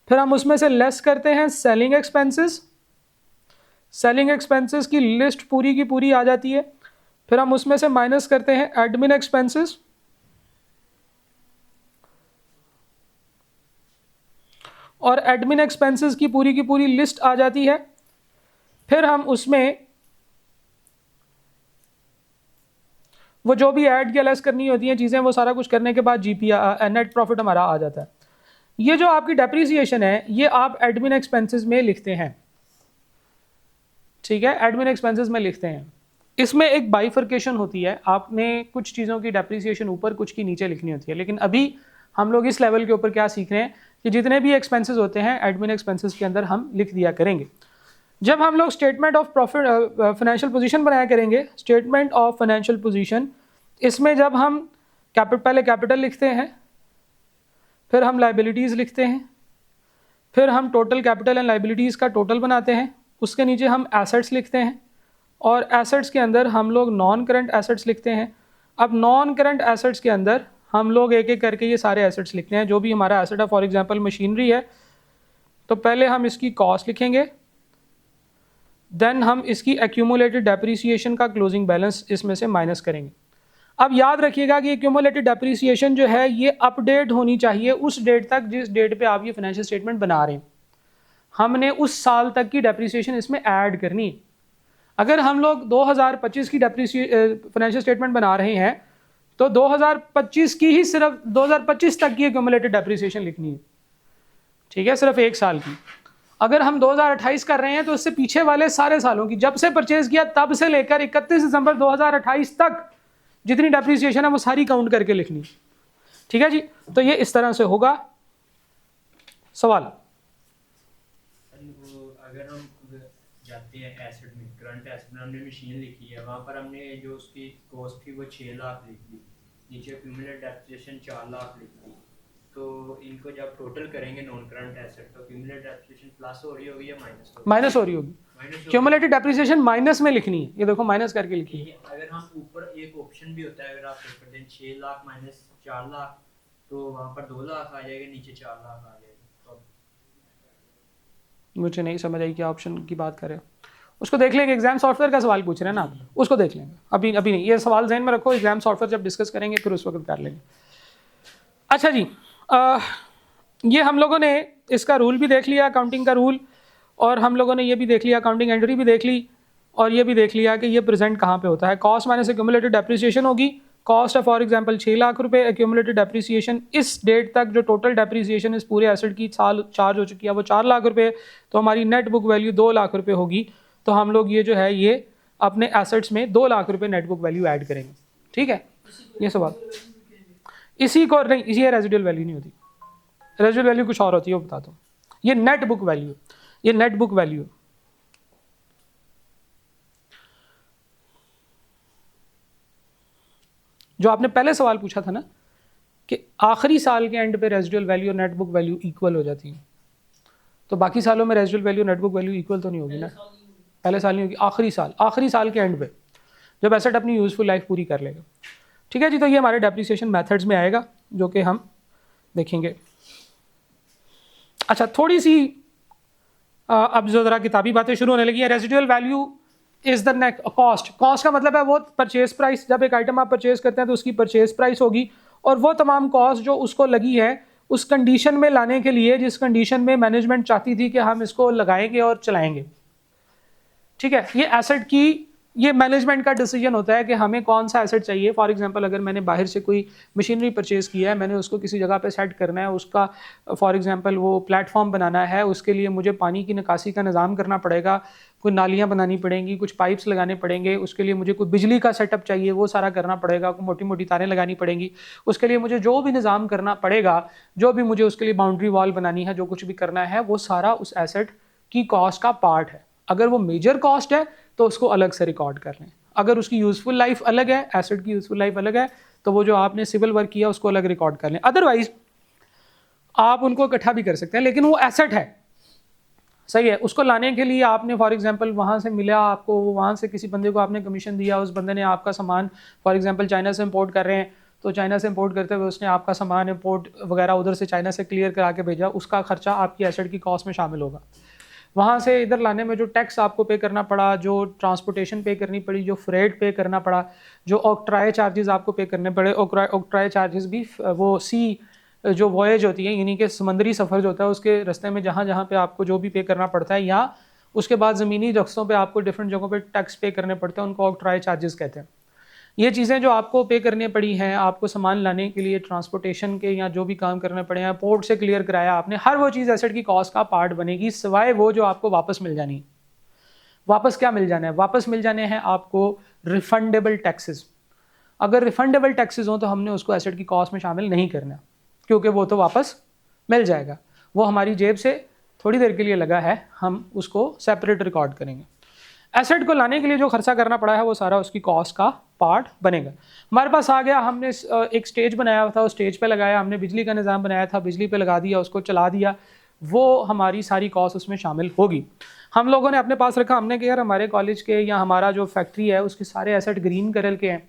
फिर हम उसमें से लेस करते हैं सेलिंग एक्सपेंसेस, सेलिंग एक्सपेंसेस की लिस्ट पूरी की पूरी आ जाती है। फिर हम उसमें से माइनस करते हैं एडमिन एक्सपेंसेस, और एडमिन एक्सपेंसेस की पूरी लिस्ट आ जाती है। फिर हम उसमें वो जो भी ऐड या लेस करनी होती हैं चीज़ें, वो सारा कुछ करने के बाद GP नेट प्रॉफिट हमारा आ जाता है। ये जो आपकी डेप्रिसिएशन है ये आप एडमिन एक्सपेंसेस में लिखते हैं, ठीक है, एडमिन एक्सपेंसेस में लिखते हैं। इसमें एक बाइफर्केशन होती है, आपने कुछ चीज़ों की डेप्रिसिएशन ऊपर कुछ की नीचे लिखनी होती है। लेकिन अभी हम लोग इस लेवल के ऊपर क्या सीख रहे हैं कि जितने भी एक्सपेंसेस होते हैं एडमिन एक्सपेंसेस के अंदर हम लिख दिया करेंगे। जब हम लोग statement of profit financial position बनाया करेंगे, स्टेटमेंट ऑफ फाइनेंशियल पोजीशन, इसमें जब हम पहले कैपिटल लिखते हैं, फिर हम लाइबिलिटीज़ लिखते हैं, फिर हम टोटल कैपिटल एंड लाइबिलिटीज़ का टोटल बनाते हैं, उसके नीचे हम एसेट्स लिखते हैं, और एसेट्स के अंदर हम लोग नॉन करंट एसेट्स लिखते हैं। अब नॉन करंट एसेट्स के अंदर हम लोग एक एक करके ये सारे एसेट्स लिखते हैं, जो भी हमारा एसेट है। फॉर एग्जांपल मशीनरी है, तो पहले हम इसकी कॉस्ट लिखेंगे, देन हम इसकी एक्यूमुलेटेड डेप्रिसिएशन का क्लोजिंग बैलेंस इसमें से माइनस करेंगे। अब याद रखिएगा कि एक्यूमुलेटेड डेप्रिसिएशन जो है ये अपडेट होनी चाहिए उस डेट तक जिस डेट पे आप ये फाइनेंशियल स्टेटमेंट बना रहे हैं। हमने उस साल तक की डेप्रिसिएशन इसमें ऐड करनी है। अगर हम लोग 2025 की फाइनेंशियल स्टेटमेंट बना रहे हैं तो 2025 की ही सिर्फ 2025 तक की एक्यूमुलेटेड डेप्रिसिएशन लिखनी है, ठीक है, सिर्फ एक साल की। अगर हम 2028 कर रहे हैं तो उससे पीछे वाले सारे सालों की, जब से परचेज किया तब से लेकर 31 दिसंबर 2028 तक जितनी डेप्रिसिएशन है वो सारी काउंट करके लिखनी, ठीक है जी। तो ये इस तरह से होगा। सवाल, अगर हम जाते हैं एसेट में, करंट एसेट में हमने मशीन लिखी है, वहाँ पर हमने जो उसकी कॉस्ट थी वो 6 लाख लिख दी, नीचे एक्यूमुलेटेड डेप्रिसिएशन 4 लाख लिख दी, तो इनको जब टोटल करेंगे नॉन करंट एसेट तो एक्यूमुलेटेड डेप्रिसिएशन प्लस हो रही होगी या माइनस हो रही होगी? क्यूमुलेटेड डेप्रिसिएशन माइनस में लिखनी है, ये देखो माइनस करके लिखी है। अगर हम ऊपर एक ऑप्शन भी होता है, अगर आप कर दें 6 लाख माइनस 4 लाख तो वहाँ पर 2 लाख आ जाएगा, नीचे 4 लाख आ जाएगा। तो मुझे नहीं समझ आई क्या ऑप्शन की बात कर रहे हो, उसको देख लेंगे। एग्जाम सॉफ्टवेयर का सवाल पूछ रहे हैं ना आप, उसको देख लेंगे, अभी नहीं, ये सवाल जहन में रखो, एग्जाम सॉफ्टवेयर जब डिस्कस करेंगे फिर उस वक्त कर लेंगे। अच्छा जी, ये हम लोगों ने इसका रूल भी देख लिया, अकाउंटिंग का रूल, और हम लोगों ने ये भी देख लिया, अकाउंटिंग एंट्री भी देख ली, और ये भी देख लिया कि ये प्रेजेंट कहाँ पे होता है। कॉस्ट माइनस एक्यूमुलेटेड डेप्रिसिएशन होगी, कॉस्ट है फॉर एग्जांपल 6 लाख रुपए, एक्यूमुलेटेड डेप्रिसिएशन इस डेट तक जो टोटल डेप्रिसिएशन इस पूरे एसेट की साल चार्ज हो चुकी है वो 4 लाख रुपए, तो हमारी नेट बुक वैल्यू 2 लाख रुपए होगी। तो हम लोग ये जो है ये अपने एसेट्स में 2 लाख रुपए नेट बुक वैल्यू ऐड करेंगे, ठीक है। ये सवाल इसी को नहीं, इसी रेजिडुअल वैल्यू नहीं होती, रेजिडुअल वैल्यू कुछ और होती है, वो बताता हूँ। ये नेट बुक वैल्यू, ये नेट बुक वैल्यू, जो आपने पहले सवाल पूछा था ना कि आखिरी साल के एंड पे रेजिडुअल वैल्यू और नेट बुक वैल्यू इक्वल हो जाती है, तो बाकी सालों में residual value net book value equal तो नहीं होगी ना, पहले साल नहीं होगी, आखिरी साल के एंड पे जब एसेट अपनी यूजफुल लाइफ पूरी कर लेगा, ठीक है जी। तो ये हमारे डेप्रिसिएशन मेथड्स में आएगा जो कि हम देखेंगे। अच्छा, थोड़ी सी अब जो ज़रा किताबी बातें शुरू होने लगी है। Residual value is the net cost, cost का मतलब है वो परचेज प्राइस, जब एक आइटम आप परचेज करते हैं तो उसकी परचेज प्राइस होगी, और वो तमाम कॉस्ट जो उसको लगी है उस कंडीशन में लाने के लिए जिस कंडीशन में मैनेजमेंट चाहती थी कि हम इसको लगाएंगे और चलाएंगे, ठीक है। ये एसेट की, ये मैनेजमेंट का डिसीजन होता है कि हमें कौन सा एसेट चाहिए। फॉर एग्जांपल अगर मैंने बाहर से कोई मशीनरी परचेज़ किया है, मैंने उसको किसी जगह पे सेट करना है, उसका फॉर एग्जांपल वो प्लेटफॉर्म बनाना है, उसके लिए मुझे पानी की निकासी का निज़ाम करना पड़ेगा, कोई नालियाँ बनानी पड़ेंगी, कुछ पाइप्स लगाने पड़ेंगे, उसके लिए मुझे कोई बिजली का सेटअप चाहिए, वो सारा करना पड़ेगा, कोई मोटी मोटी तारें लगानी पड़ेंगी, उसके लिए मुझे जो भी निज़ाम करना पड़ेगा, जो भी मुझे उसके लिए बाउंड्री वॉल बनानी है, जो कुछ भी करना है, वो सारा उस एसेट की कॉस्ट का पार्ट है। अगर वो मेजर कॉस्ट है तो उसको अलग से रिकॉर्ड कर लें। अगर उसकी यूज़फुल लाइफ अलग है, एसेट की यूज़फुल लाइफ अलग है, तो वो जो आपने सिविल वर्क किया उसको अलग रिकॉर्ड कर लें। अदरवाइज आप उनको इकट्ठा भी कर सकते हैं, लेकिन वो एसेट है, सही है। उसको लाने के लिए आपने फॉर एग्जांपल वहाँ से मिला आपको, वहाँ से किसी बंदे को आपने कमीशन दिया, उस बंदे ने आपका सामान फॉर एग्जांपल चाइना से इंपोर्ट कर रहे हैं, तो चाइना से इंपोर्ट करते हुए उसने आपका सामान इंपोर्ट वगैरह उधर से चाइना से क्लियर करा के भेजा, उसका खर्चा आपकी एसेट की कॉस्ट में शामिल होगा। वहाँ से इधर लाने में जो टैक्स आपको पे करना पड़ा, जो ट्रांसपोर्टेशन पे करनी पड़ी, जो फ्रेट पे करना पड़ा, जो ऑक्ट्राय चार्जेस आपको पे करने पड़े, ऑक्ट्राय चार्जेस भी वो सी जो वॉयज होती है, यानी कि समंदरी सफ़र जो होता है उसके रास्ते में जहाँ जहाँ पे आपको जो भी पे करना पड़ता है, या उसके बाद ज़मीनी रस्तों पे आपको डिफरेंट जगहों पे टैक्स पे करने पड़ते हैं, उनको ऑक्ट्राय चार्जेस कहते हैं। ये चीज़ें जो आपको पे करनी पड़ी हैं, आपको सामान लाने के लिए ट्रांसपोर्टेशन के या जो भी काम करने पड़े हैं, पोर्ट से क्लियर कराया आपने, हर वो चीज़ एसेट की कॉस्ट का पार्ट बनेगी, सिवाय वो जो आपको वापस मिल जानी। वापस क्या मिल जाना है? वापस मिल जाने हैं आपको रिफंडेबल टैक्सेस। अगर रिफंडेबल टैक्सेस हों तो हमने उसको एसेट की कॉस्ट में शामिल नहीं करना, क्योंकि वो तो वापस मिल जाएगा, वो हमारी जेब से थोड़ी देर के लिए लगा है, हम उसको सेपरेट रिकॉर्ड करेंगे। एसेट को लाने के लिए जो खर्चा करना पड़ा है वो सारा उसकी कॉस्ट का पार्ट बनेगा। हमारे पास आ गया, हमने एक स्टेज बनाया हुआ था, उस स्टेज पे लगाया, हमने बिजली का निज़ाम बनाया था, बिजली पे लगा दिया, उसको चला दिया, वो हमारी सारी कॉस्ट उसमें शामिल होगी। हम लोगों ने अपने पास रखा, हमने कहा यार हमारे कॉलेज के या हमारा जो फैक्ट्री है उसके सारे एसेट ग्रीन कलर के हैं,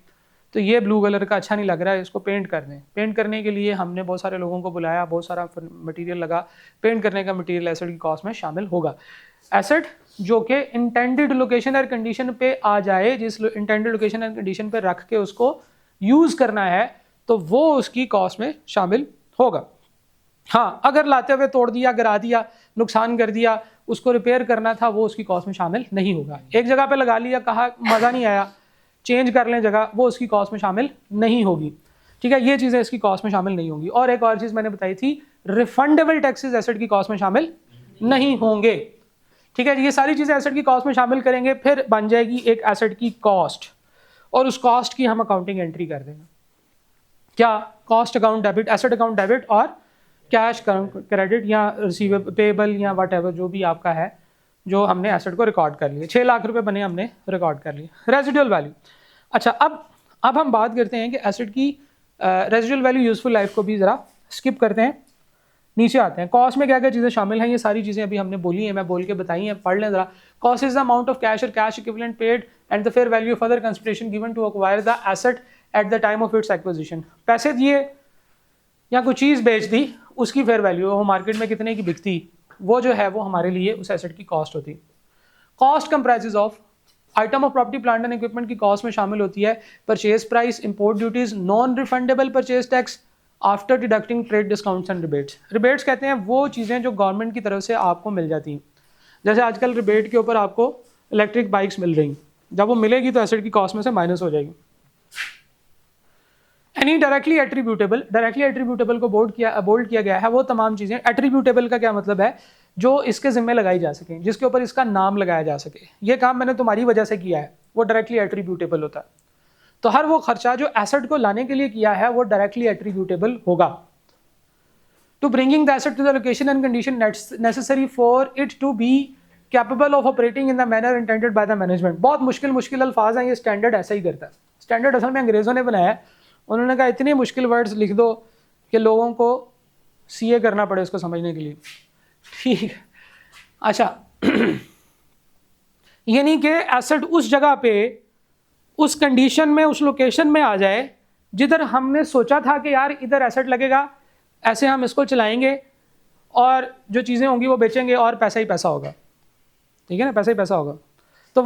तो ये ब्लू कलर का अच्छा नहीं लग रहा है, इसको पेंट कर दें। पेंट करने के लिए हमने बहुत सारे लोगों को बुलाया, बहुत सारा मटेरियल लगा, पेंट करने का मटेरियल एसेट की कॉस्ट में शामिल होगा। एसेट जो कि इंटेंडेड लोकेशन और कंडीशन पे आ जाए, जिस इंटेंडेड लोकेशन और कंडीशन पे रख के उसको यूज़ करना है, तो वो उसकी कॉस्ट में शामिल होगा। हाँ, अगर लाते हुए तोड़ दिया, गिरा दिया, नुकसान कर दिया, उसको रिपेयर करना था, वो उसकी कॉस्ट में शामिल नहीं होगा। एक जगह पे लगा लिया, कहा मज़ा नहीं आया, चेंज कर लें जगह, वो उसकी कॉस्ट में शामिल नहीं होगी। ठीक है, ये चीज़ें इसकी कॉस्ट में शामिल नहीं होंगी। और एक और चीज़ मैंने बताई थी, रिफंडेबल टैक्सेस एसेट की कॉस्ट में शामिल नहीं होंगे। ठीक है, ये सारी चीज़ें एसेट की कॉस्ट में शामिल करेंगे, फिर बन जाएगी एक एसेट की कॉस्ट, और उस कॉस्ट की हम अकाउंटिंग एंट्री कर देंगे। क्या? Cost account debit, asset account debit, और कैश क्रेडिट या रिसीवेबल पेबल या वट एवर जो भी आपका है, जो हमने एसेट को रिकॉर्ड कर लिए। 6 लाख रुपए बने, हमने रिकॉर्ड कर लिए। रेजिडुअल वैल्यू, अच्छा अब हम बात करते हैं कि एसेट की रेजिडुअल वैल्यू यूजफुल लाइफ को भी ज़रा स्किप करते हैं, नीचे आते हैं। कॉस्ट में क्या क्या चीज़ें शामिल हैं, ये सारी चीज़ें अभी हमने बोली हैं, मैं बोल के बताई हैं, पढ़ लें ज़रा। Cost is the amount of cash और cash equivalent paid and the fair value of other consideration given to acquire the asset at the time of its acquisition. पैसे दिए या कोई चीज़ बेच दी, उसकी फेयर वैल्यू, वो मार्केट में कितने की बिकती, वो जो है वो हमारे लिए उस एसेट की कॉस्ट होती है। Cost comprises of item of property plant and equipment की कॉस्ट में शामिल होती है purchase price, import duties, non refundable purchase tax after deducting trade discounts and rebates. Rebates कहते हैं वो चीज़ें जो गवर्नमेंट की तरफ से आपको मिल जाती हैं। जैसे आजकल रिबेट के ऊपर आपको इलेक्ट्रिक बाइक्स मिल रही, जब वो मिलेगी तो एसेट की कॉस्ट में से माइनस हो जाएगी। एनी डायरेक्टली एट्रीब्यूटेबल को बोल्ड किया गया है वो तमाम चीज़ें। एट्रीब्यूटेबल का क्या मतलब है? जो इसके जिम्मे लगाई जा सके, जिसके ऊपर इसका नाम लगाया जा सके। ये काम मैंने तुम्हारी वजह से किया है, वो डायरेक्टली एट्रीब्यूटेबल होता है। तो हर वो खर्चा जो एसेट को लाने के लिए किया है वो डायरेक्टली एट्रीब्यूटेबल होगा। To bringing the asset to the location and condition necessary for it to be capable of operating in the manner intended by the management. बहुत मुश्किल अल्फाज हैं, ये स्टैंडर्ड ऐसा ही करता है। स्टैंडर्ड असल में अंग्रेज़ों ने बनाया है, उन्होंने कहा इतने मुश्किल वर्ड्स लिख दो कि लोगों को सीए करना पड़े उसको समझने के लिए। ठीक है, अच्छा यानी कि एसेट उस जगह पे, उस कंडीशन में, उस लोकेशन में आ जाए जिधर हमने सोचा था कि यार इधर एसेट लगेगा, ऐसे हम इसको चलाएंगे और जो चीज़ें होंगी वो बेचेंगे और पैसा ही पैसा होगा। ठीक है ना, पैसा ही पैसा होगा। तो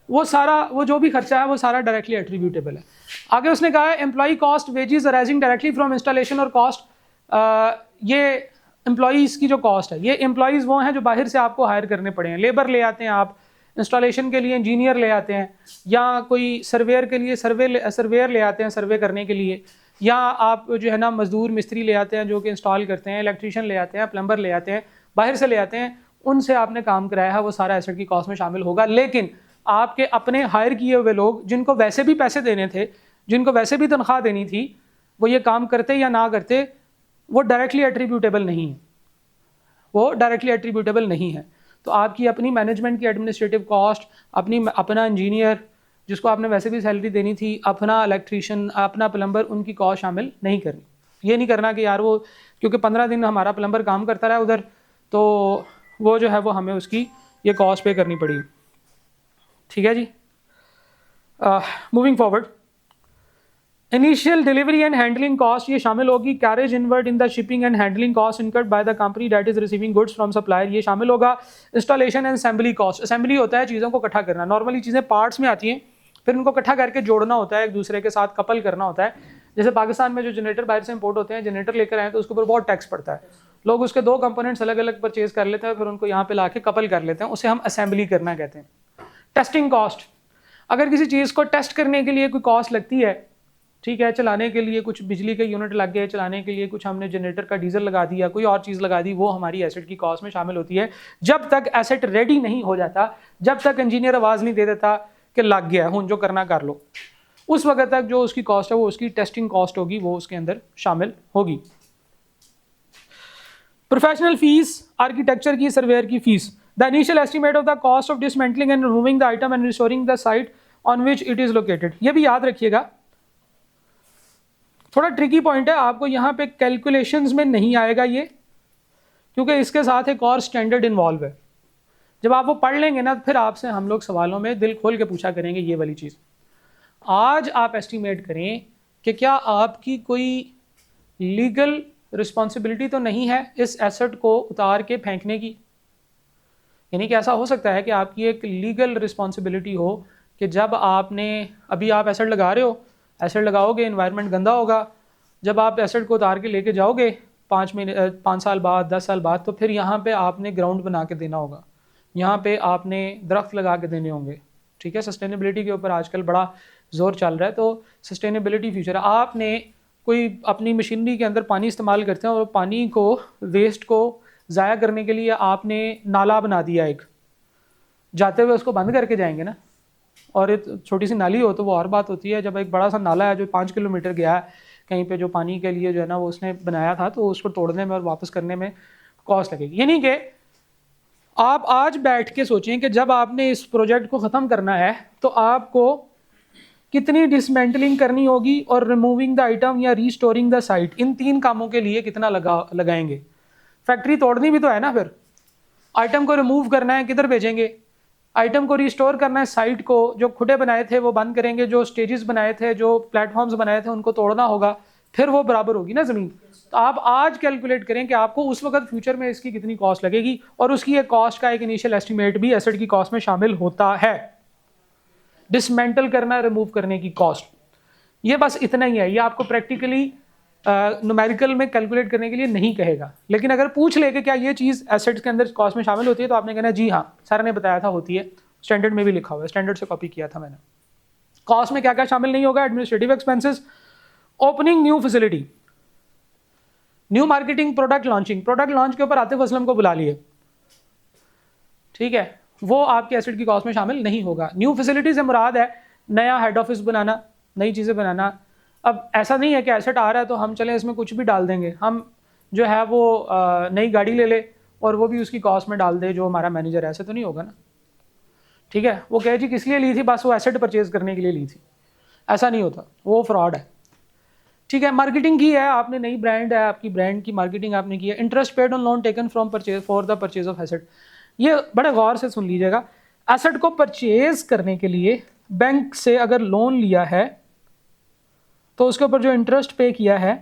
वो सारा, वो जो भी खर्चा है वो सारा डायरेक्टली एट्रीब्यूटेबल है। आगे उसने कहा है employee cost wages arising directly from installation और कॉस्ट। ये एम्प्लॉईज़ की जो कॉस्ट है, ये एम्प्लॉईज़ वो हैं जो बाहर से आपको हायर करने पड़े हैं। लेबर ले आते हैं आप, इंस्टॉलेशन के लिए इंजीनियर ले आते हैं, या कोई सर्वेयर के लिए सर्वेयर ले आते हैं सर्वे करने के लिए, या आप जो है ना मजदूर मिस्त्री ले आते हैं जो कि इंस्टॉल करते हैं, इलेक्ट्रीशियन ले आते हैं, प्लम्बर ले आते हैं, बाहर से ले आते हैं, उनसे आपने काम कराया है, वो सारा एसेट की कॉस्ट में शामिल होगा। लेकिन आपके अपने हायर किए हुए लोग जिनको वैसे भी पैसे देने थे, जिनको वैसे भी तनख्वाह देनी थी, वो ये काम करते या ना करते, वो डायरेक्टली एट्रीब्यूटेबल नहीं है, वो डायरेक्टली एट्रीब्यूटेबल नहीं है। तो आपकी अपनी मैनेजमेंट की एडमिनिस्ट्रेटिव कॉस्ट, अपना इंजीनियर जिसको आपने वैसे भी सैलरी देनी थी, अपना इलेक्ट्रीशियन, अपना प्लम्बर, उनकी कॉस्ट शामिल नहीं करनी। ये नहीं करना कि यार वो क्योंकि 15 दिन हमारा प्लम्बर काम करता रहा उधर, तो वो जो है वो हमें उसकी ये कॉस्ट पे करनी पड़ी। ठीक है जी, moving forward, initial delivery and handling cost ये शामिल होगी। Carriage inward in the shipping and handling cost incurred by the company that is receiving goods from supplier, ये शामिल होगा। Installation and assembly cost, assembly होता है चीज़ों को इकट्ठा करना। नॉर्मली चीज़ें पार्ट्स में आती हैं, फिर उनको इकट्ठा करके जोड़ना होता है, एक दूसरे के साथ कपल करना होता है। जैसे पाकिस्तान में जो जनरेटर बाहर से इंपोर्ट होते हैं, जनरेटर लेकर आए तो उसके ऊपर बहुत टैक्स पड़ता है। लोग उसके 2 कंपोनेंट्स अलग अलग परचेज कर लेते हैं, फिर उनको यहाँ पे ला के कपल कर लेते हैं, उसे हम असेंबली करना कहते हैं। टेस्टिंग कॉस्ट, अगर किसी चीज़ को टेस्ट करने के लिए कोई कॉस्ट लगती है, ठीक है, चलाने के लिए कुछ बिजली के यूनिट लग गए, चलाने के लिए कुछ हमने जनरेटर का डीजल लगा दिया, कोई और चीज़ लगा दी, वो हमारी एसेट की कॉस्ट में शामिल होती है। जब तक एसेट रेडी नहीं हो जाता, जब तक इंजीनियर आवाज़ नहीं दे देता कि लग गया, हूँ जो करना कर लो, उस वक्त तक जो उसकी कॉस्ट है वो उसकी टेस्टिंग कॉस्ट होगी, वो उसके अंदर शामिल होगी। प्रोफेशनल फीस, आर्किटेक्चर की, सर्वेयर की fees. The initial estimate of the cost of dismantling and removing the item and restoring the site on which it is located. ये भी याद रखिएगा, थोड़ा ट्रिकी पॉइंट है, आपको यहाँ पे कैलकुलेशंस में नहीं आएगा ये, क्योंकि इसके साथ एक और स्टैंडर्ड इन्वॉल्व है। जब आप वो पढ़ लेंगे ना, फिर आपसे हम लोग सवालों में दिल खोल के पूछा करेंगे ये वाली चीज़। आज आप एस्टिमेट करें कि क्या आपकी कोई लीगल रिस्पॉन्सिबिलिटी तो नहीं है इस एसेट को उतार के फेंकने की। यानी कि ऐसा हो सकता है कि आपकी एक लीगल रिस्पॉन्सिबिलिटी हो कि जब आपने, अभी आप एसेट लगा रहे हो, एसेट लगाओगे, एनवायरनमेंट गंदा होगा, जब आप एसेट को उतार के लेके जाओगे 5 साल बाद, 10 साल बाद, तो फिर यहाँ पे आपने ग्राउंड बना के देना होगा, यहाँ पे आपने दरख्त लगा के देने होंगे। ठीक है, सस्टेनेबिलिटी के ऊपर आजकल बड़ा जोर चल रहा है, तो सस्टेनेबिलिटी फ्यूचर। आपने कोई अपनी मशीनरी के अंदर पानी इस्तेमाल करते हैं और पानी को, वेस्ट को ज़ाया करने के लिए आपने नाला बना दिया एक, जाते हुए उसको बंद करके जाएंगे ना। और एक छोटी सी नाली हो तो वो और बात होती है, जब एक बड़ा सा नाला है जो 5 किलोमीटर गया है कहीं पे, जो पानी के लिए जो है ना वो उसने बनाया था, तो उसको तोड़ने में और वापस करने में कॉस्ट लगेगी। यानी कि आप आज बैठ के सोचें कि जब आपने इस प्रोजेक्ट को ख़त्म करना है तो आपको कितनी डिसमेंटलिंग करनी होगी और रिमूविंग द आइटम या रीस्टोरिंग द साइट, इन 3 कामों के लिए कितना लगाएंगे। फैक्ट्री तोड़नी भी तो है ना, फिर आइटम को रिमूव करना है, किधर भेजेंगे, आइटम को रिस्टोर करना है, साइट को, जो खुडे बनाए थे वो बंद करेंगे, जो स्टेजेस बनाए थे, जो प्लेटफॉर्म्स बनाए थे उनको तोड़ना होगा, फिर वो बराबर होगी ना ज़मीन। तो आप आज कैलकुलेट करें कि आपको उस वक्त फ्यूचर में इसकी कितनी कॉस्ट लगेगी, और उसकी एक कॉस्ट का एक इनिशियल एस्टिमेट भी एसेट की कॉस्ट में शामिल होता है। डिसमेंटल करना, रिमूव करने की कॉस्ट, ये बस इतना ही है। ये आपको प्रैक्टिकली न्यूमेरिकल में कैलकुलेट करने के लिए नहीं कहेगा, लेकिन अगर पूछ ले कि क्या ये चीज़ एसेट्स के अंदर कॉस्ट में शामिल होती है, तो आपने कहना जी हाँ, सर ने बताया था होती है, स्टैंडर्ड में भी लिखा हुआ है, स्टैंडर्ड से कॉपी किया था मैंने। कॉस्ट में क्या क्या शामिल नहीं होगा? Administrative expenses, opening new facility, new marketing, product launching. Product launch के ऊपर आतिफ असलम को बुला लिए, ठीक है, वो आपके एसेट की कॉस्ट में शामिल नहीं होगा। न्यू फैसिलिटी से मुराद है नया हेड ऑफिस बनाना, नई चीज़ें बनाना। अब ऐसा नहीं है कि एसेट आ रहा है तो हम चलें इसमें कुछ भी डाल देंगे, हम जो है वो नई गाड़ी ले ले और वो भी उसकी कॉस्ट में डाल दे जो हमारा मैनेजर है, ऐसे तो नहीं होगा ना। ठीक है, वो कहे जी किस लिए ली थी, बस वो एसेट परचेज करने के लिए ली थी, ऐसा नहीं होता, वो फ्रॉड है। ठीक है, मार्केटिंग की है आपने, नई ब्रांड है आपकी, ब्रांड की मार्केटिंग आपने की है। Interest paid on loan taken from purchase for the purchase of asset, ये बड़े गौर से सुन लीजिएगा। एसेट को परचेज करने के लिए बैंक से अगर लोन लिया है तो उसके ऊपर जो इंटरेस्ट पे किया है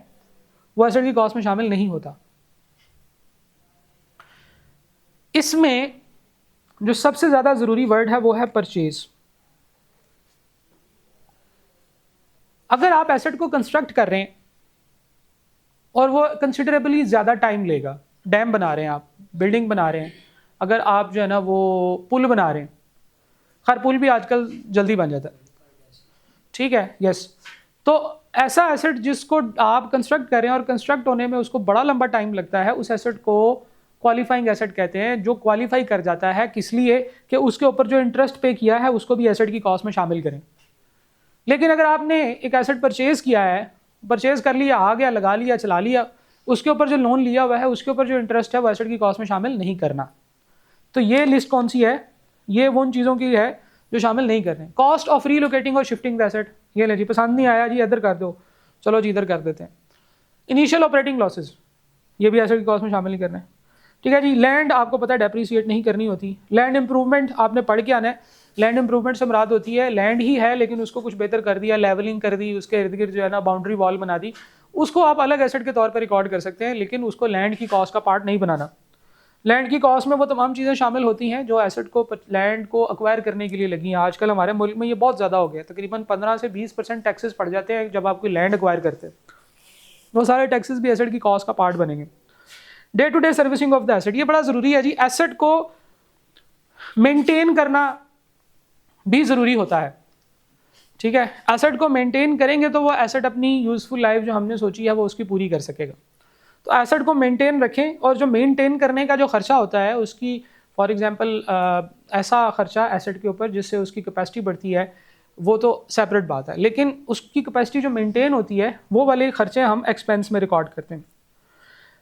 वो एसेट की कॉस्ट में शामिल नहीं होता। इसमें जो सबसे ज़्यादा ज़रूरी वर्ड है वो है परचेज। अगर आप एसेट को कंस्ट्रक्ट कर रहे हैं और वो कंसिडरेबली ज़्यादा टाइम लेगा, डैम बना रहे हैं आप, बिल्डिंग बना रहे हैं, अगर आप जो है ना वो पुल बना रहे हैं, खैर पुल भी आजकल जल्दी बन जाता है, ठीक है, यस, तो ऐसा एसेट जिसको आप कंस्ट्रक्ट कर रहे हैं और कंस्ट्रक्ट होने में उसको बड़ा लंबा टाइम लगता है, उस एसेट को क्वालिफाइंग एसेट कहते हैं, जो क्वालिफाई कर जाता है। किस लिए? कि उसके ऊपर जो इंटरेस्ट पे किया है उसको भी एसेट की कॉस्ट में शामिल करें। लेकिन अगर आपने एक एसेट परचेज किया है, परचेज कर लिया, आ गया, लगा लिया, चला लिया, उसके ऊपर जो लोन लिया हुआ है उसके ऊपर जो इंटरेस्ट है वो एसेट की कॉस्ट में शामिल नहीं करना। तो ये लिस्ट कौन सी है? ये वो उन चीज़ों की है जो शामिल नहीं कर रहे हैं। कॉस्ट ऑफ रीलोकेटिंग और शिफ्टिंग द एसेट, ये ले जी, पसंद नहीं आया जी इधर कर दो, चलो जी इधर कर देते हैं। इनिशियल ऑपरेटिंग लॉसेज, ये भी एसेट की कॉस्ट में शामिल नहीं करना है, ठीक है जी। लैंड आपको पता है डेप्रिसिएट नहीं करनी होती। लैंड इंप्रूवमेंट आपने पढ़ के आना है। लैंड इंप्रूवमेंट से मुराद होती है लैंड ही है लेकिन उसको कुछ बेहतर कर दिया, लेवलिंग कर दी, उसके इर्द गिर्द जो है ना बाउंड्री वॉल बना दी, उसको आप अलग एसेट के तौर पर रिकॉर्ड कर सकते हैं, लेकिन उसको लैंड की कॉस्ट का पार्ट नहीं बनाना। लैंड की कॉस्ट में वो तमाम चीज़ें शामिल होती हैं जो एसेट को, लैंड को अक्वायर करने के लिए लगी हैं। आजकल हमारे मुल्क में ये बहुत ज़्यादा हो गया, तकरीबन 15 से 20% टैक्सेस पड़ जाते हैं जब आप कोई लैंड अक्वायर करते हैं। वो सारे टैक्सेस भी एसेट की कॉस्ट का पार्ट बनेंगे। Day to day servicing of the asset, ये बड़ा ज़रूरी है जी। एसेट को मेंटेन करना भी ज़रूरी होता है, ठीक है। एसेट को मेंटेन करेंगे तो वो एसेट अपनी यूज़फुल लाइफ जो हमने सोची है वो उसकी पूरी कर सकेगा। तो एसेट को मेंटेन रखें, और जो मेंटेन करने का जो खर्चा होता है उसकी, फॉर एग्जांपल ऐसा खर्चा एसेट के ऊपर जिससे उसकी कैपेसिटी बढ़ती है, वो तो सेपरेट बात है, लेकिन उसकी कैपेसिटी जो मेंटेन होती है वो वाले खर्चे हम एक्सपेंस में रिकॉर्ड करते हैं।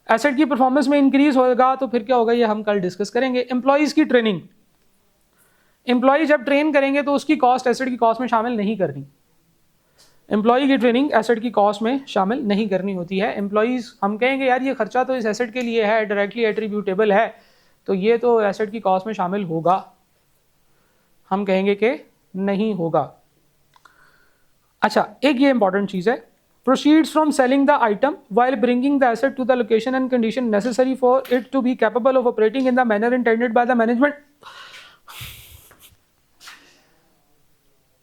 एसेट की परफॉर्मेंस में इंक्रीज होगा तो फिर क्या होगा ये हम कल डिस्कस करेंगे। एम्प्लॉयज़ की ट्रेनिंग, एम्प्लॉय जब ट्रेन करेंगे तो उसकी कॉस्ट एसेट की कॉस्ट में शामिल नहीं करनी। एम्प्लॉय की ट्रेनिंग एसेट की कॉस्ट में शामिल नहीं करनी होती है। एम्प्लॉयज़ हम कहेंगे यार ये खर्चा तो इस एसेट के लिए है, डायरेक्टली एट्रीब्यूटेबल है, तो ये तो एसेट की कॉस्ट में शामिल होगा, हम कहेंगे कि नहीं होगा। अच्छा, एक ये इंपॉर्टेंट चीज़ है, proceeds from selling the item while bringing the asset to the location and condition necessary for it to be capable of operating in the manner intended by the management।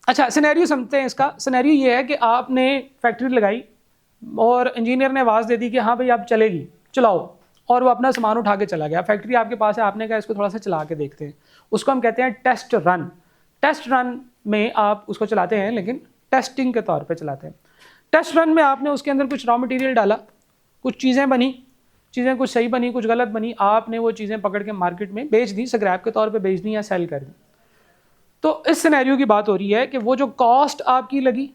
अच्छा, सिनेरियो समझते हैं इसका। Scenario ये है कि आपने factory लगाई और इंजीनियर ने आवाज़ दे दी कि हाँ भाई आप चलेगी, चलाओ, और वो अपना सामान उठा के चला गया। फैक्ट्री आपके पास है, आपने कहा इसको थोड़ा सा चला के देखते हैं, उसको हम कहते हैं टेस्ट रन। टेस्ट रन में आप उसको चलाते हैं लेकिन टेस्टिंग के तौर पे चलाते हैं। टेस्ट रन में आपने उसके अंदर कुछ रॉ मटेरियल डाला, कुछ चीज़ें बनी, चीज़ें कुछ सही बनी कुछ गलत बनी, आपने वो चीज़ें पकड़ के मार्केट में बेच दी, स्क्रैप के तौर पे बेच दी या सेल कर दी। तो इस सिनेरियो की बात हो रही है कि वो जो कॉस्ट आपकी लगी,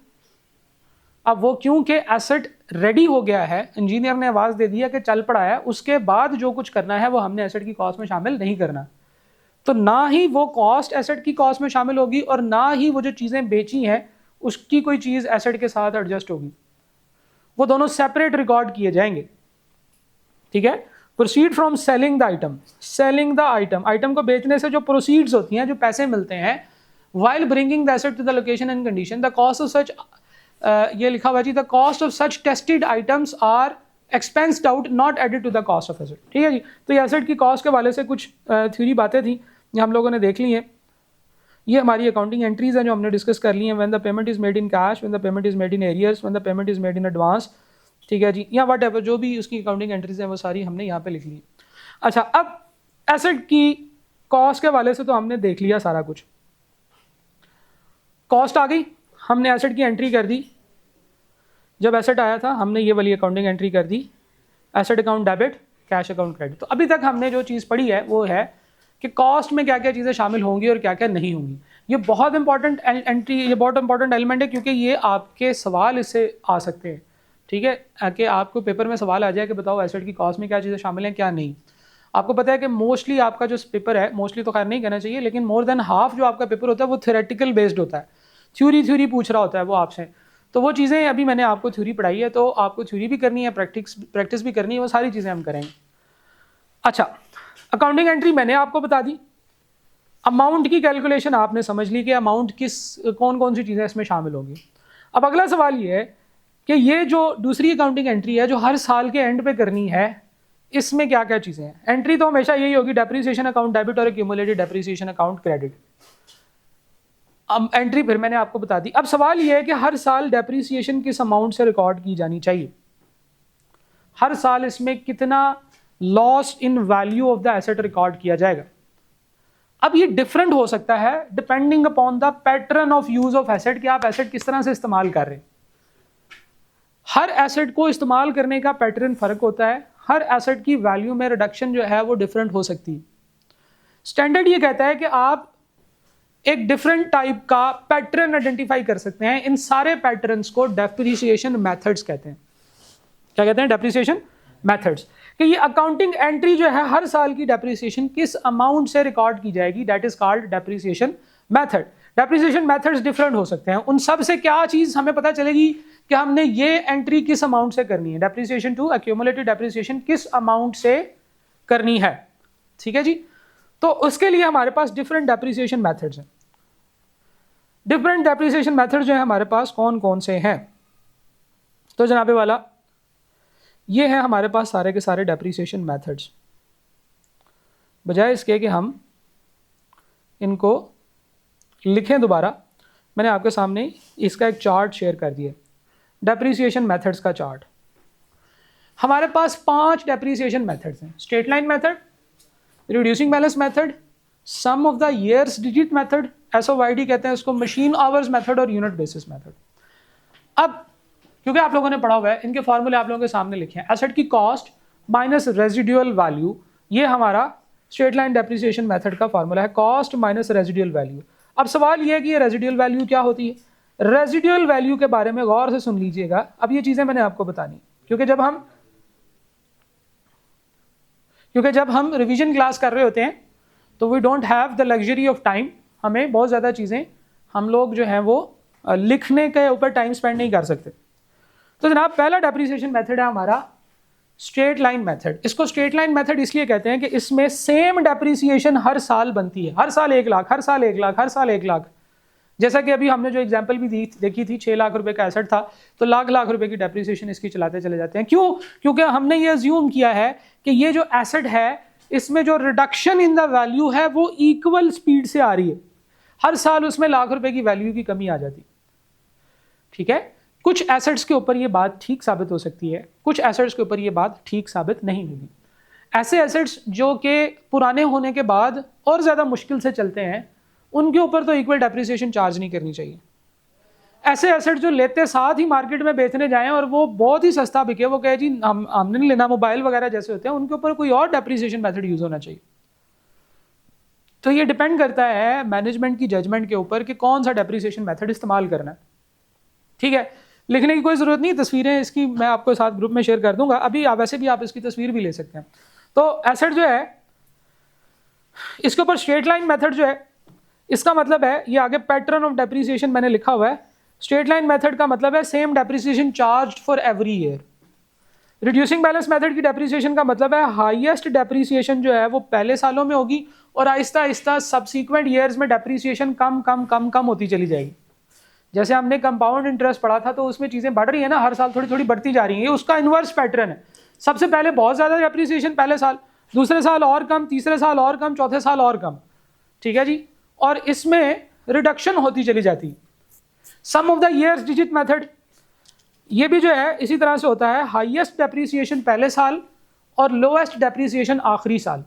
अब वो क्योंकि एसेट रेडी हो गया है, इंजीनियर ने आवाज़ दे दिया कि चल पड़ा है, उसके बाद जो कुछ करना है वो हमने एसेट की कॉस्ट में शामिल नहीं करना। तो ना ही वो कॉस्ट एसेट की कॉस्ट में शामिल होगी और ना ही वो जो चीज़ें बेची हैं उसकी कोई चीज़ एसेट के साथ एडजस्ट होगी, वो दोनों सेपरेट रिकॉर्ड किए जाएंगे। ठीक है। Proceed from selling the item, selling the item, item को बेचने से जो प्रोसीड्स होती हैं, जो पैसे मिलते हैं, while bringing the asset to the location and condition, the cost of such, ये लिखा हुआ जी, the cost of such tested items are expensed out not added to the cost of asset. ठीक है जी। तो ये एसेट की कॉस्ट के वाले से कुछ थ्योरी बातें थी, ये हम लोगों ने देख ली हैं। ये हमारी अकाउंटिंग एंट्रीज हैं जो हमने डिस्कस कर ली हैं। When the payment is made in cash, when the payment is made in arrears, when the payment is made in advance. ठीक है जी, या वट एवर जो भी उसकी अकाउंटिंग एंट्रीज हैं वो सारी हमने यहाँ पे लिख ली। अच्छा, अब एसेट की कॉस्ट के वाले से तो हमने देख लिया सारा कुछ। कॉस्ट आ गई, हमने एसेट की एंट्री कर दी। जब एसेट आया था हमने ये वाली अकाउंटिंग एंट्री कर दी, asset account debit, cash account credit. तो अभी तक हमने जो चीज़ पढ़ी है वो है कि कॉस्ट में क्या क्या चीज़ें शामिल होंगी और क्या क्या नहीं होंगी। ये बहुत इंपॉर्टेंट एंट्री, ये बहुत इंपॉर्टेंट एलिमेंट है क्योंकि ये आपके सवाल इससे आ सकते हैं। ठीक है, कि आपको पेपर में सवाल आ जाए कि बताओ एसेट की कॉस्ट में क्या चीज़ें शामिल हैं क्या नहीं। आपको पता है कि मोस्टली आपका जो पेपर है, मोस्टली तो खैर नहीं कहना चाहिए, लेकिन मोर देन हाफ जो आपका पेपर होता है वो थ्योरेटिकल बेस्ड होता है, थ्योरी पूछ रहा होता है वो आपसे। तो वो चीज़ें अभी मैंने आपको थ्योरी पढ़ाई है, तो आपको थ्योरी भी करनी है, प्रैक्टिस भी करनी है, वो सारी चीज़ें हम करेंगे। अच्छा, अकाउंटिंग एंट्री मैंने आपको बता दी। अमाउंट की कैलकुलेशन आपने समझ ली कि अमाउंट कौन कौन सी चीज़ें इसमें शामिल होंगी। अब अगला सवाल ये है कि ये जो दूसरी अकाउंटिंग एंट्री है जो हर साल के एंड पे करनी है, इसमें क्या क्या चीज़ें हैं। एंट्री तो हमेशा यही होगी, डेप्रिसिएशन अकाउंट डेबिट और एक्यूमुलेटेड डेप्रिसिएशन अकाउंट क्रेडिट। अब एंट्री फिर मैंने आपको बता दी। अब सवाल ये है कि हर साल डेप्रिसिएशन किस अमाउंट से रिकॉर्ड की जानी चाहिए, हर साल इसमें कितना loss in value of the asset record किया जाएगा। अब ये डिफरेंट हो सकता है depending upon the pattern of use of asset, कि आप एसेट किस तरह से इस्तेमाल कर रहे हैं। हर एसेट को इस्तेमाल करने का पैटर्न फर्क होता है, हर एसेट की वैल्यू में रिडक्शन जो है वो डिफरेंट हो सकती है। स्टैंडर्ड ये कहता है कि आप एक डिफरेंट टाइप का पैटर्न आइडेंटिफाई कर सकते हैं। इन सारे पैटर्न्स को डेप्रिसिएशन मेथड्स कहते हैं। क्या कहते हैं? Depreciation methods. कि ये अकाउंटिंग एंट्री जो है हर साल की डेप्रिसिएशन किस अमाउंट से रिकॉर्ड की जाएगी, that is called depreciation method. Depreciation methods different हो सकते हैं। उन सब से क्या चीज हमें पता चलेगी कि हमने ये एंट्री किस अमाउंट से करनी है, डेप्रिसिएशन टू एक्यूमुलेटेड डेप्रिसिएशन किस अमाउंट से करनी है। ठीक है जी। तो उसके लिए हमारे पास डिफरेंट डेप्रिसिएशन मेथड्स हैं। डिफरेंट डेप्रिसिएशन मेथड जो है हमारे पास कौन कौन से हैं, तो जनाबे वाला ये है हमारे पास सारे के सारे डेप्रिसिएशन मेथड्स। बजाय इसके कि हम इनको लिखें दोबारा, मैंने आपके सामने इसका एक चार्ट शेयर कर दिया, डेप्रिसिएशन मेथड्स का चार्ट। हमारे पास 5 डेप्रिसिएशन मेथड्स हैं। Straight line method, reducing balance method, sum of the years digit method, SOYD कहते हैं उसको, मशीन आवर्स मेथड और यूनिट बेसिस मेथड। अब क्योंकि आप लोगों ने पढ़ा हुआ है, इनके फॉर्मूले आप लोगों के सामने लिखे हैं। एसेट की कॉस्ट माइनस रेजिडुअल वैल्यू, ये हमारा स्ट्रेट लाइन डेप्रिसिएशन मेथड का फॉर्मूला है, कॉस्ट माइनस रेजिडुअल वैल्यू। अब सवाल ये है कि ये रेजिडुअल वैल्यू क्या होती है। रेजिडुअल वैल्यू के बारे में गौर से सुन लीजिएगा। अब ये चीज़ें मैंने आपको बतानी, क्योंकि जब हम क्योंकि जब हम रिवीजन क्लास कर रहे होते हैं तो we don't have the luxury of time, हमें बहुत ज़्यादा चीज़ें हम लोग जो हैं वो लिखने के ऊपर टाइम स्पेंड नहीं कर सकते। तो जनाब पहला डेप्रिसिएशन मेथड है हमारा स्ट्रेट लाइन मेथड। इसको स्ट्रेट लाइन मेथड इसलिए कहते हैं कि इसमें सेम डेप्रिसिएशन हर साल बनती है, हर साल 1 लाख, हर साल 1 लाख, हर साल 1 लाख। जैसा कि अभी हमने जो एग्जांपल भी देखी थी, 6 लाख रुपए का एसेट था, तो लाख लाख रुपए की डेप्रिसिएशन इसकी चलाते चले जाते हैं। क्यों? क्योंकि हमने ये अज्यूम किया है कि ये जो एसेट है इसमें जो रिडक्शन इन द वैल्यू है वो इक्वल स्पीड से आ रही है, हर साल उसमें लाख रुपए की वैल्यू की कमी आ जाती। ठीक है, कुछ एसेट्स के ऊपर ये बात ठीक साबित हो सकती है, कुछ एसेट्स के ऊपर ये बात ठीक साबित नहीं होगी। ऐसे एसेट्स जो कि पुराने होने के बाद और ज़्यादा मुश्किल से चलते हैं, उनके ऊपर तो इक्वल डेप्रिसिएशन चार्ज नहीं करनी चाहिए। ऐसे एसेट जो लेते साथ ही मार्केट में बेचने जाएं और वो बहुत ही सस्ता बिके, वो कहे जी हमने नहीं लेना, मोबाइल वगैरह जैसे होते हैं, उनके ऊपर कोई और डेप्रिसिएशन मेथड यूज होना चाहिए। तो ये डिपेंड करता है मैनेजमेंट की जजमेंट के ऊपर कि कौन सा डेप्रिसिएशन मेथड इस्तेमाल करना है। ठीक है, लिखने की कोई ज़रूरत नहीं, तस्वीरें इसकी मैं आपको साथ ग्रुप में शेयर कर दूंगा, अभी वैसे भी आप इसकी तस्वीर भी ले सकते हैं। तो एसेट जो है इसके ऊपर स्ट्रेट लाइन मेथड जो है, इसका मतलब है ये आगे पैटर्न ऑफ डेप्रिसिएशन मैंने लिखा हुआ है। स्ट्रेट लाइन मेथड का मतलब है same depreciation charge for every year. Reducing balance method की डेप्रिसिएशन का मतलब है हाईएस्ट डेप्रिसिएशन जो है वो पहले सालों में होगी और आहिस्ता आहिस्ता सब्सीक्वेंट ईयर्स में डेप्रिसिएशन कम कम कम कम होती चली जाएगी। जैसे हमने कंपाउंड इंटरेस्ट पढ़ा था तो उसमें चीज़ें बढ़ रही है ना, हर साल थोड़ी थोड़ी बढ़ती जा रही है, ये उसका इन्वर्स पैटर्न है। सबसे पहले बहुत ज़्यादा डेप्रिसिएशन पहले साल, दूसरे साल और कम, तीसरे साल और कम, चौथे साल और कम। ठीक है जी, और इसमें रिडक्शन होती चली जाती। Sum of the years digit method, ये भी जो है इसी तरह से होता है, हाईएस्ट डेप्रिसिएशन पहले साल और लोएस्ट डेप्रिसिएशन आखिरी साल।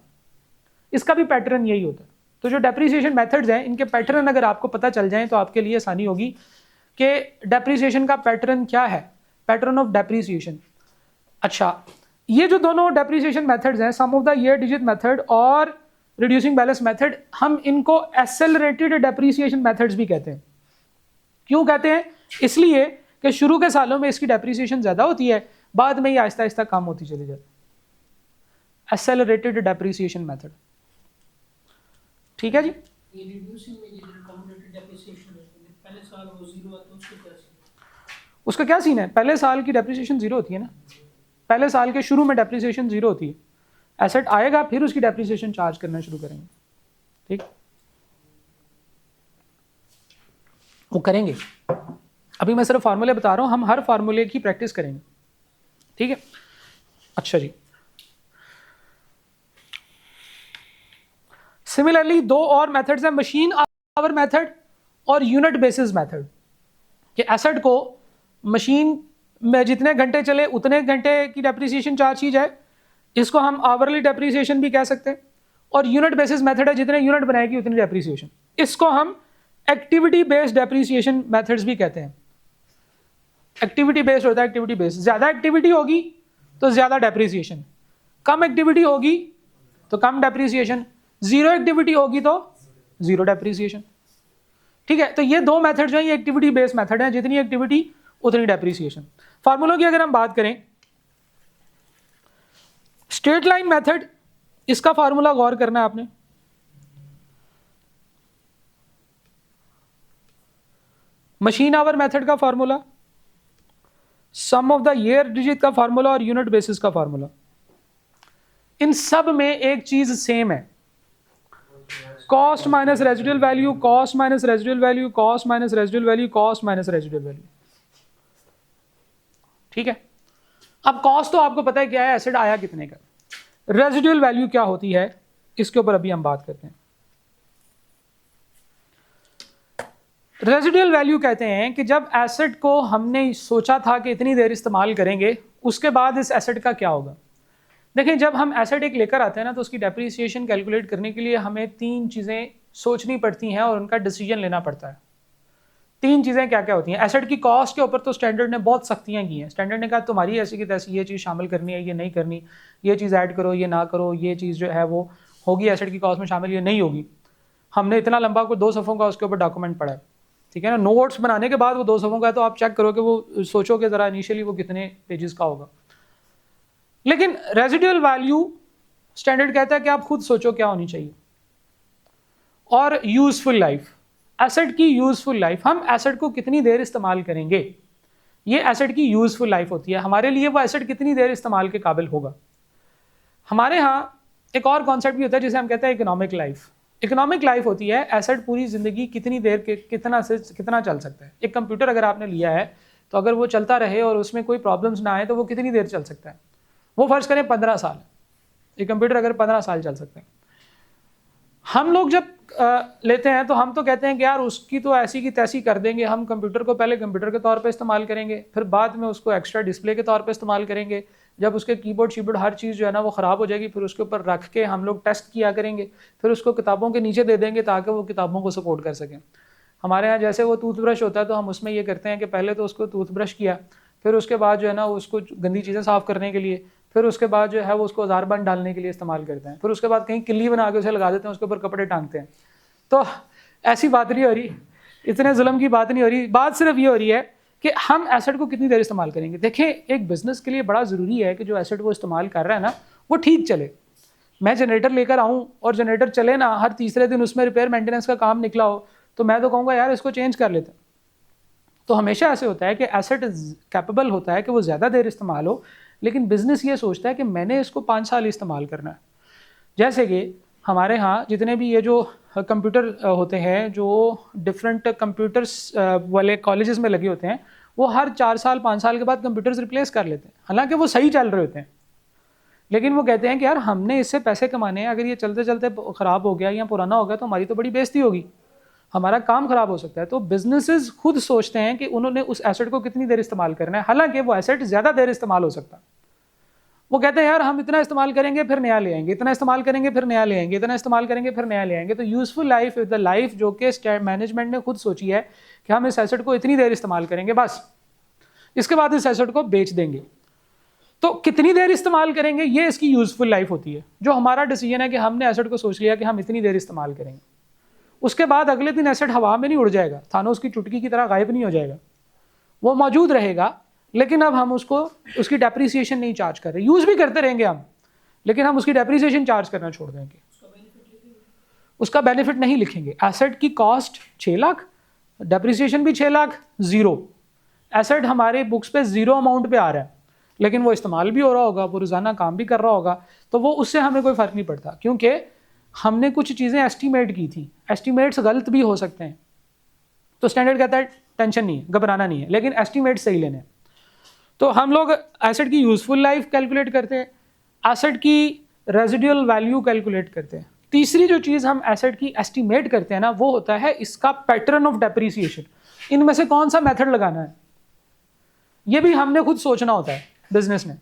इसका भी पैटर्न यही होता है। तो जो डेप्रिसिएशन मेथड्स हैं इनके पैटर्न अगर आपको पता चल जाएं तो आपके लिए आसानी होगी कि डेप्रिसिएशन का पैटर्न क्या है, पैटर्न ऑफ डेप्रिसिएशन। अच्छा, ये जो दोनों डेप्रिसिएशन मेथड्स हैं, sum of the year digit method और रिड्यूसिंग बैलेंस मेथड, हम इनको एक्सेलरेटेड डेप्रिसिएशन मेथड्स भी कहते हैं। क्यों कहते हैं? इसलिए कि शुरू के सालों में इसकी डेप्रिसिएशन ज़्यादा होती है, बाद में ही आहिस्ता आहिस्ता कम होती चली जाती है। Accelerated depreciation method. ठीक है जी। ये रिड्यूसिंग में ये कम्युलेटेड डेप्रिसिएशन है, पहले साल वो जीरो आता है, उसका क्या सीन? उसका क्या सीन है? पहले साल की डेप्रिसिएशन जीरो होती है ना, पहले साल के शुरू में डेप्रिसिएशन जीरो होती है। एसेट आएगा फिर उसकी डेप्रिसिएशन चार्ज करना शुरू करेंगे। ठीक, वो करेंगे। अभी मैं सिर्फ फार्मूले बता रहा हूँ, हम हर फार्मूले की प्रैक्टिस करेंगे। ठीक है, अच्छा जी। सिमिलरली दो और मेथड्स हैं, मशीन आवर मेथड और यूनिट बेसिस मेथड। कि एसेट को मशीन में जितने घंटे चले उतने घंटे की डेप्रिसिएशन चार्ज की जाए, इसको हम आवरली डेप्रिसिएशन भी कह सकते हैं। और यूनिट बेसिस मेथड है, जितने यूनिट बनाएगी उतनी डेप्रिसिएशन। इसको हम एक्टिविटी बेस्ड डेप्रिसिएशन मेथड्स भी कहते हैं। एक्टिविटी बेस्ड होता है, एक्टिविटी बेस्ड, ज़्यादा एक्टिविटी होगी तो ज़्यादा डेप्रिसिएशन, कम एक्टिविटी होगी तो कम डेप्रिसिएशन, जीरो एक्टिविटी होगी तो जीरो डेप्रिसिएशन। ठीक है, तो ये दो मेथड जो है ये एक्टिविटी बेस्ड मेथड है, जितनी एक्टिविटी उतनी डेप्रिसिएशन। फार्मूलों की अगर हम बात करें, स्ट्रेट लाइन मेथड, इसका फार्मूला गौर करना है आपने। मशीन आवर मेथड का formula, sum of the year digit का फार्मूला और यूनिट बेसिस का फार्मूला, इन सब में एक चीज सेम है, cost minus residual value, cost minus residual value, cost minus residual value, cost minus residual value. ठीक है, अब कॉस्ट तो आपको पता है क्या है, एसिड आया कितने का। रेजिडुअल वैल्यू क्या होती है, इसके ऊपर अभी हम बात करते हैं। रेजिडुअल वैल्यू कहते हैं कि जब एसिड को हमने सोचा था कि इतनी देर इस्तेमाल करेंगे, उसके बाद इस एसिड का क्या होगा। देखिए, जब हम एसेट एक लेकर आते हैं ना, तो उसकी डेप्रिसिएशन कैलकुलेट करने के लिए हमें तीन चीज़ें सोचनी पड़ती हैं और उनका डिसीजन लेना पड़ता है। तीन चीज़ें क्या क्या होती हैं। एसेट की कॉस्ट के ऊपर तो स्टैंडर्ड ने बहुत सख्तियां की हैं। स्टैंडर्ड ने कहा तुम्हारी ऐसी की तैसी ये चीज़ शामिल करनी है, ये नहीं करनी, ये चीज़ ऐड करो, ये ना करो, ये चीज़ जो है वो होगी एसेट की कॉस्ट में शामिल, ये नहीं होगी। हमने इतना लंबा कोई 2 सफ़ों का उसके ऊपर डॉक्यूमेंट पढ़ा है, ठीक है ना। नोट्स बनाने के बाद वो 2 सफ़ों का, तो आप चेक करो कि वो सोचो कि ज़रा इनिशियली वो कितने पेजेस का होगा। लेकिन रेजिडुअल वैल्यू स्टैंडर्ड कहता है कि आप खुद सोचो क्या होनी चाहिए। और यूजफुल लाइफ, एसेट की यूजफुल लाइफ, हम एसेट को कितनी देर इस्तेमाल करेंगे, ये एसेट की यूजफुल लाइफ होती है। हमारे लिए वो एसेट कितनी देर इस्तेमाल के काबिल होगा। हमारे यहाँ एक और कॉन्सेप्ट भी होता है जिसे हम कहते हैं इकोनॉमिक लाइफ। इकोनॉमिक लाइफ होती है एसेट पूरी ज़िंदगी कितनी देर के कितना से कितना चल सकता है। एक कंप्यूटर अगर आपने लिया है तो अगर वो चलता रहे और उसमें कोई प्रॉब्लम्स ना आए तो वो कितनी देर चल सकता है। वो फ़र्ज़ करें 15 साल, एक कंप्यूटर अगर 15 साल चल सकता है। हम लोग जब लेते हैं तो हम तो कहते हैं कि यार उसकी तो ऐसी की तैसी कर देंगे। हम कंप्यूटर को पहले कंप्यूटर के तौर पे इस्तेमाल करेंगे, फिर बाद में उसको एक्स्ट्रा डिस्प्ले के तौर पे इस्तेमाल करेंगे। जब उसके कीबोर्ड शीबोर्ड हर चीज़ जो है ना वो ख़राब हो जाएगी, फिर उसके ऊपर रख के हम लोग टेस्ट किया करेंगे, फिर उसको किताबों के नीचे दे देंगे ताकि वो किताबों को सपोर्ट कर सकें। हमारे यहाँ जैसे वो टूथब्रश होता है तो हम उसमें ये करते हैं कि पहले तो उसको टूथब्रश किया, फिर उसके बाद जो है ना उसको गंदी चीज़ें साफ़ करने के लिए, फिर उसके बाद जो है वो उसको औजार-बंद डालने के लिए इस्तेमाल करते हैं, फिर उसके बाद कहीं किल्ली बना के उसे लगा देते हैं, उसके ऊपर कपड़े टांगते हैं। तो ऐसी बात नहीं हो रही, इतने जुल्म की बात नहीं हो रही। बात सिर्फ ये हो रही है कि हम एसेट को कितनी देर इस्तेमाल करेंगे। देखें, एक बिज़नेस के लिए बड़ा ज़रूरी है कि जो एसेट वो इस्तेमाल कर रहा है ना वो ठीक चले। मैं जनरेटर लेकर आऊँ और जनरेटर चले ना, हर तीसरे दिन उसमें रिपेयर मेंटेनेंस का काम निकला हो, तो मैं तो कहूँगा यार इसको चेंज कर लेते हैं। तो हमेशा ऐसे होता है कि एसेट कैपेबल होता है कि वो ज़्यादा देर इस्तेमाल हो, लेकिन बिज़नेस ये सोचता है कि मैंने इसको 5 साल इस्तेमाल करना है। जैसे कि हमारे यहाँ जितने भी ये जो कंप्यूटर होते हैं जो डिफरेंट कंप्यूटर्स वाले कॉलेजेस में लगे होते हैं, वो हर 4 साल 5 साल के बाद कंप्यूटर्स रिप्लेस कर लेते हैं। हालांकि वो सही चल रहे होते हैं, लेकिन वो कहते हैं कि यार हमने इससे पैसे कमाने हैं, अगर ये चलते चलते ख़राब हो गया या पुराना हो गया तो हमारी तो बड़ी बेइज्जती होगी, हमारा काम ख़राब हो सकता है। तो बिजनेसेस खुद सोचते हैं कि उन्होंने उस एसेट को कितनी देर इस्तेमाल करना है, हालांकि वो एसेट ज़्यादा देर इस्तेमाल हो सकता है। वो कहते हैं यार हम इतना इस्तेमाल करेंगे फिर नया ले आएंगे, इतना इस्तेमाल करेंगे फिर नया ले आएंगे, इतना इस्तेमाल करेंगे फिर नया ले आएंगे। तो useful life is the life जो कि मैनेजमेंट ने खुद सोची है कि हम इस एसेट को इतनी देर इस्तेमाल करेंगे, बस इसके बाद इस एसेट को बेच देंगे। तो कितनी देर इस्तेमाल करेंगे ये इसकी यूजफुल लाइफ होती है। जो हमारा डिसीजन है कि हमने एसेट को सोच लिया कि हम इतनी देर इस्तेमाल करेंगे, उसके बाद अगले दिन एसेट हवा में नहीं उड़ जाएगा, थानोस की चुटकी की तरह गायब नहीं हो जाएगा, वो मौजूद रहेगा। लेकिन अब हम उसको उसकी डेप्रीसिएशन नहीं चार्ज कर रहे, यूज़ भी करते रहेंगे हम, लेकिन हम उसकी डेप्रीसिएशन चार्ज करना छोड़ देंगे, उसका बेनिफिट नहीं लिखेंगे। एसेट की कॉस्ट 6 लाख, डेप्रीसिएशन भी 6 लाख, ज़ीरो। एसेट हमारे बुक्स पे ज़ीरो अमाउंट पे आ रहा है, लेकिन वो इस्तेमाल भी हो रहा होगा, वो रोज़ाना काम भी कर रहा होगा, तो वो उससे हमें कोई फ़र्क नहीं पड़ता, क्योंकि हमने कुछ चीज़ें एस्टीमेट की थी। एस्टीमेट्स गलत भी हो सकते हैं, तो स्टैंडर्ड कहता है टेंशन नहीं है, घबराना नहीं है, लेकिन एस्टीमेट सही लेने। तो हम लोग एसेट की यूजफुल लाइफ कैलकुलेट करते हैं, एसेट की रेजिडुअल वैल्यू कैलकुलेट करते हैं। तीसरी जो चीज़ हम एसेट की एस्टीमेट करते हैं ना वो होता है इसका पैटर्न ऑफ डेप्रीसिएशन। इनमें से कौन सा मेथड लगाना है ये भी हमने खुद सोचना होता है बिजनेस में।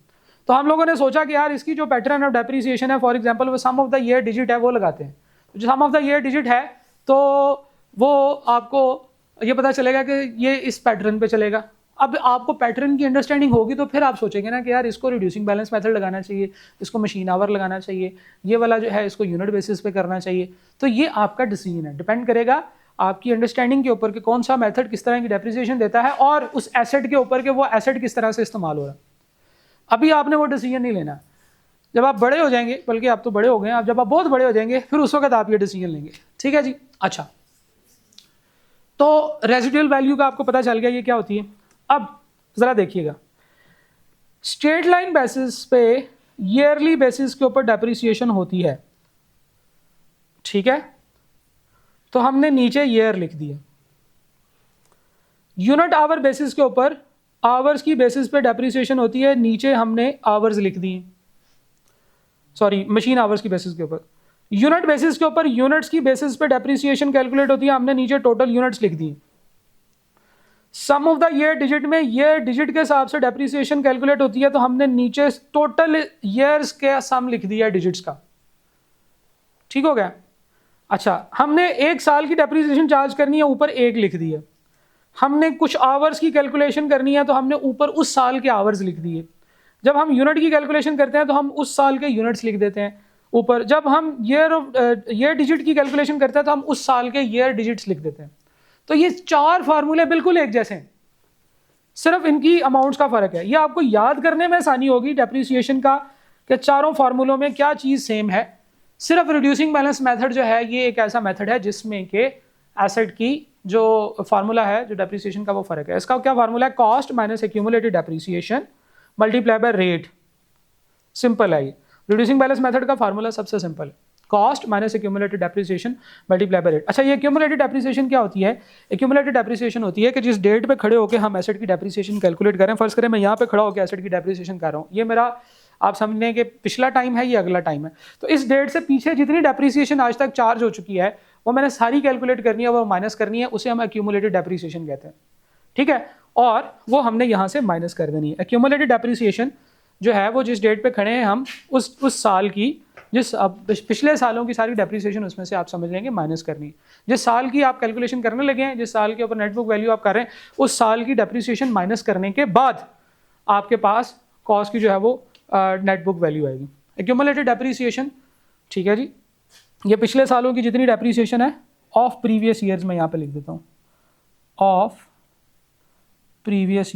तो हम लोगों ने सोचा कि यार इसकी जो पैटर्न ऑफ डेप्रीसिएशन है, फॉर एग्जांपल वो सम ऑफ द ईयर डिजिट है वो लगाते हैं। जो सम ऑफ द ईयर डिजिट है तो वो आपको ये पता चलेगा कि ये इस पैटर्न पे चलेगा। अब आपको पैटर्न की अंडरस्टैंडिंग होगी तो फिर आप सोचेंगे ना कि यार इसको रिड्यूसिंग बैलेंस मेथड लगाना चाहिए, इसको मशीन आवर लगाना चाहिए, ये वाला जो है इसको यूनिट बेसिस पे करना चाहिए। तो ये आपका डिसीजन है, डिपेंड करेगा आपकी अंडरस्टैंडिंग के ऊपर कि कौन सा मेथड किस तरह की डेप्रिसिएशन देता है और उस एसेट के ऊपर कि वो एसेट किस तरह से इस्तेमाल हो रहा है। अभी आपने वो डिसीजन नहीं लेना, जब आप बड़े हो जाएंगे, बल्कि आप तो बड़े हो गए हैं, अब जब आप बहुत बड़े हो जाएंगे फिर उस वक्त आप ये डिसीजन लेंगे। ठीक है जी। अच्छा, तो रेजिडुअल वैल्यू का आपको पता चल गया ये क्या होती है। अब ज़रा देखिएगा, स्ट्रेट लाइन बेसिस पे ईयरली बेसिस के ऊपर डेप्रिसिएशन होती है, ठीक है, तो हमने नीचे ईयर लिख दिया। यूनिट आवर बेसिस के ऊपर आवर्स की बेसिस पे डेप्रिसिएशन होती है, नीचे हमने आवर्स लिख दिए, सॉरी मशीन आवर्स की बेसिस के ऊपर। यूनिट बेसिस के ऊपर यूनिट्स की बेसिस पे डेप्रिसिएशन कैलकुलेट होती है, हमने नीचे टोटल यूनिट्स लिख दी। सम ऑफ द ईयर डिजिट में ईयर डिजिट के हिसाब से डेप्रिसिएशन कैलकुलेट होती है, तो हमने नीचे टोटल ईयर्स के सम लिख दिया डिजिट्स का। ठीक हो गया। अच्छा, हमने एक साल की डेप्रिसिएशन चार्ज करनी है, ऊपर एक लिख दिया। हमने कुछ आवर्स की कैलकुलेशन करनी है तो हमने ऊपर उस साल के आवर्स लिख दिए। जब हम यूनिट की कैलकुलेशन करते हैं तो हम उस साल के यूनिट्स लिख देते हैं ऊपर। जब हम ईयर डिजिट की कैलकुलेशन करते हैं तो हम उस साल के ईयर डिजिट्स लिख देते हैं। तो ये 4 फार्मूले बिल्कुल एक जैसे हैं, सिर्फ इनकी अमाउंट्स का फ़र्क है। ये आपको याद करने में आसानी होगी डेप्रिसिएशन का कि चारों फार्मूलों में क्या चीज़ सेम है, सिर्फ रिड्यूसिंग बैलेंस मेथड जो है ये एक ऐसा मेथड है जिसमें कि एसेट की जो फार्मूला है जो डेप्रिसिएशन का वो फ़र्क है। इसका क्या फार्मूला है, cost minus accumulated depreciation multiply by rate. Simple है ये, रिड्यूसिंग बैलेंस मेथड का फार्मूला सबसे सिंपल है, cost minus accumulated depreciation multiply by rate. अच्छा, ये एक्यूमुलेटेड डेप्रिसिएशन क्या होती है? एक्यूमुलेटेड डेप्रिसिएशन होती है कि जिस डेट पे खड़े होकर हम एसेट की डेप्रिसिएशन कैलकुलेट करें, फर्ज करें मैं यहाँ पे खड़ा होकर एसेट की डेप्रिसिएशन कर रहा हूँ, ये मेरा आप समझ लें कि पिछला टाइम है, ये अगला टाइम है, तो इस डेट से पीछे जितनी डेप्रिसिएशन आज तक चार्ज हो चुकी है वो मैंने सारी कैलकुलेट करनी है, वो माइनस करनी है, उसे हम एक्यूमुलेटेड डेप्रिसिएशन कहते हैं, ठीक है, और वो हमने यहाँ से माइनस कर देनी है। एक्यूमुलेटेड डेप्रिसिएशन जो है वो जिस डेट पे खड़े हैं हम उस साल की, जिस अब पिछले सालों की सारी डेप्रिसिएशन उसमें से आप समझ लेंगे माइनस करनी है। जिस साल की आप कैलकुलेशन करने लगे हैं, जिस साल के ऊपर नेटबुक वैल्यू आप कर रहे हैं, उस साल की डेप्रिसिएशन माइनस करने के बाद आपके पास कॉस्ट की जो है वो नेटबुक वैल्यू आएगी। एक्यूमुलेटेड डेप्रिसिएशन, ठीक है जी, ये पिछले सालों की जितनी डेप्रिसिएशन है ऑफ प्रीवियस ईयर्स, मैं यहाँ पे लिख देता हूँ ऑफ प्रीवियस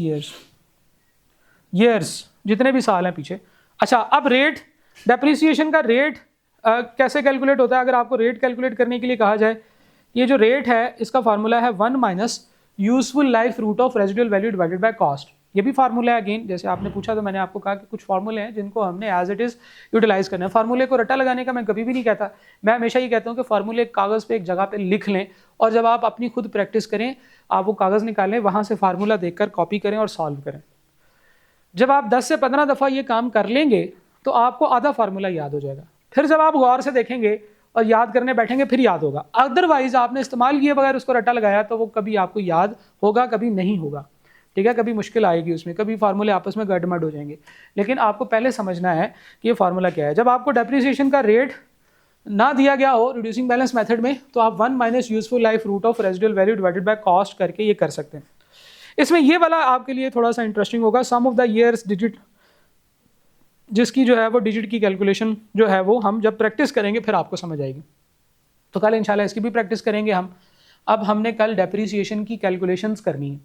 ईयर्स जितने भी साल हैं पीछे। अच्छा, अब रेट, डेप्रिसिएशन का रेट कैसे कैलकुलेट होता है? अगर आपको रेट कैलकुलेट करने के लिए कहा जाए, ये जो रेट है इसका फार्मूला है 1 minus useful life root of residual value divided by cost. ये भी फार्मूला है, अगेन जैसे आपने पूछा तो मैंने आपको कहा कि कुछ फार्मूले हैं जिनको हमने एज इट इज़ यूटिलाइज करना है। फार्मूले को रट्टा लगाने का मैं कभी भी नहीं कहता, मैं हमेशा ये कहता हूँ कि फार्मूले कागज़ पे एक जगह पे लिख लें और जब आप अपनी खुद प्रैक्टिस करें, आप वो कागज़ निकालें, वहाँ से फार्मूला देखकर कॉपी करें और सॉल्व करें। जब आप 10 से 15 दफ़ा ये काम कर लेंगे तो आपको आधा फार्मूला याद हो जाएगा, फिर जब आप गौर से देखेंगे और याद करने बैठेंगे फिर याद होगा। अदरवाइज आपने इस्तेमाल किए बगैर उसको रट्टा लगाया तो वो कभी आपको याद होगा, कभी नहीं होगा, ठीक है, कभी मुश्किल आएगी उसमें, कभी फार्मूले आपस में गड़मड़ हो जाएंगे। लेकिन आपको पहले समझना है कि ये फार्मूला क्या है। जब आपको डेप्रिसिएशन का रेट ना दिया गया हो रिड्यूसिंग बैलेंस मेथड में, तो आप 1 minus useful life root of residual value divided by cost करके ये कर सकते हैं। इसमें ये वाला आपके लिए थोड़ा सा इंटरेस्टिंग होगा, सम ऑफ द ईयर्स डिजिट, जिसकी जो है वो डिजिट की कैलकुलेशन जो है वो हम जब प्रैक्टिस करेंगे फिर आपको समझ आएगी। तो कल इंशाल्लाह इसकी भी प्रैक्टिस करेंगे हम। अब हमने कल डेप्रिसिएशन की कैलकुलेशंस करनी है,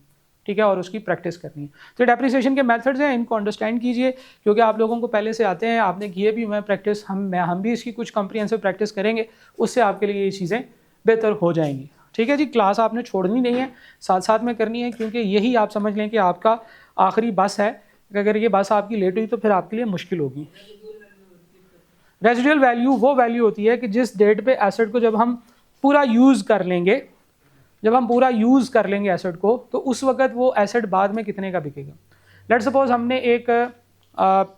ठीक है, और उसकी प्रैक्टिस करनी है। तो डेप्रिसिएशन के मेथड्स हैं, इनको अंडरस्टैंड कीजिए क्योंकि आप लोगों को पहले से आते हैं, आपने किए भी मैं प्रैक्टिस, हम भी इसकी कुछ कॉम्प्रिहेंसिव प्रैक्टिस करेंगे, उससे आपके लिए ये चीज़ें बेहतर हो जाएंगी, ठीक है जी। क्लास आपने छोड़नी नहीं है, साथ साथ में करनी है, क्योंकि यही आप समझ लें कि आपका आखिरी बस है। अगर ये बस आपकी लेट हुई तो फिर आपके लिए मुश्किल होगी। रेजिडुअल वैल्यू वो वैल्यू होती है कि जिस डेट पे एसेट को जब हम पूरा यूज़ कर लेंगे, एसेट को, तो उस वक्त वो एसेट बाद में कितने का बिकेगा। लेट सपोज हमने एक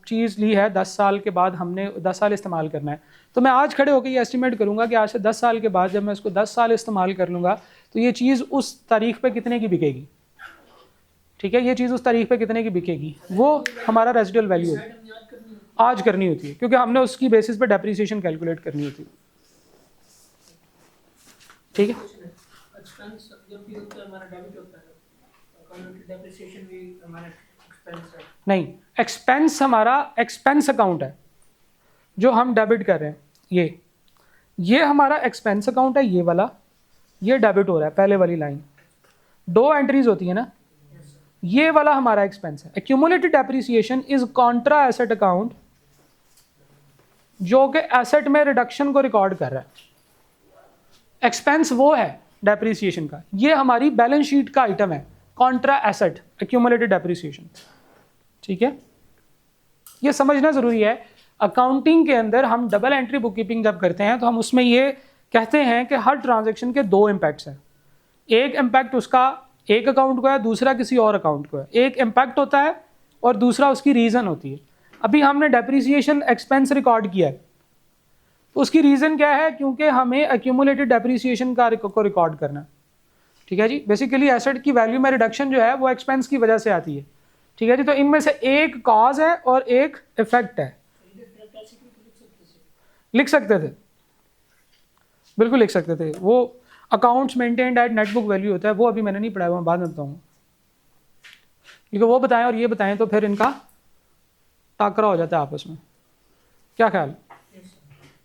चीज़ ली है, 10 साल के बाद हमने 10 साल इस्तेमाल करना है, तो मैं आज खड़े होकर ये एस्टिमेट करूंगा कि आज से 10 साल के बाद जब मैं इसको 10 साल इस्तेमाल कर लूँगा तो ये चीज़ उस तारीख पे कितने की बिकेगी, ठीक है, ये चीज़ उस तारीख पे कितने की बिकेगी, वो हमारा रेजिडुअल वैल्यू है, आज करनी होती है, क्योंकि हमने उसकी बेसिस पे डेप्रिसिएशन कैलकुलेट करनी होती है, ठीक है। एक्सपेंस जब भी होता है हमारा डेबिट होता है, अकाउंट डेप्रिसिएशन भी हमारा एक्सपेंस है। नहीं, एक्सपेंस हमारा एक्सपेंस अकाउंट है जो हम डेबिट कर रहे हैं, ये हमारा एक्सपेंस अकाउंट है, ये वाला, ये डेबिट हो रहा है, पहले वाली लाइन, 2 एंट्रीज होती है ना, ये वाला हमारा एक्सपेंस है। Accumulated depreciation is Contra asset account जो कि एसेट में रिडक्शन को रिकॉर्ड कर रहा है। एक्सपेंस वो है डेप्रिसिएशन का, ये हमारी बैलेंस शीट का आइटम है, कॉन्ट्रा एसेट एक्यूमुलेटेड डेप्रिसिएशन, ठीक है, ये समझना जरूरी है। अकाउंटिंग के अंदर हम डबल एंट्री बुक कीपिंग जब करते हैं तो हम उसमें ये कहते हैं कि हर ट्रांजैक्शन के 2 इम्पैक्ट्स हैं, एक इम्पैक्ट उसका एक अकाउंट को है, दूसरा किसी और अकाउंट को है, एक इम्पैक्ट होता है और दूसरा उसकी रीज़न होती है। अभी हमने डेप्रिसिएशन एक्सपेंस रिकॉर्ड किया है, तो उसकी रीज़न क्या है, क्योंकि हमें एक्यूमुलेटेड डेप्रिसिएशन को रिकॉर्ड करना है, ठीक है जी। बेसिकली एसेट की वैल्यू में रिडक्शन जो है वो एक्सपेंस की वजह से आती है, ठीक है जी। तो इनमें से एक कॉज है और एक इफेक्ट है। लिख सकते थे, बिल्कुल लिख सकते थे, वो accounts maintained eight net book value होता है, वो अभी मैंने नहीं पढ़ाया, मैं बाद में बताऊंगा, क्योंकि वो बताएं और ये बताएं तो फिर इनका टाकरा हो जाता है आपस में। क्या ख्याल,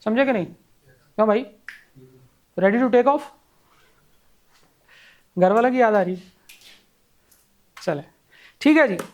समझे कि नहीं? क्यों भाई, रेडी टू टेक ऑफ? घर वाला की याद आ रही? चले, ठीक है जी।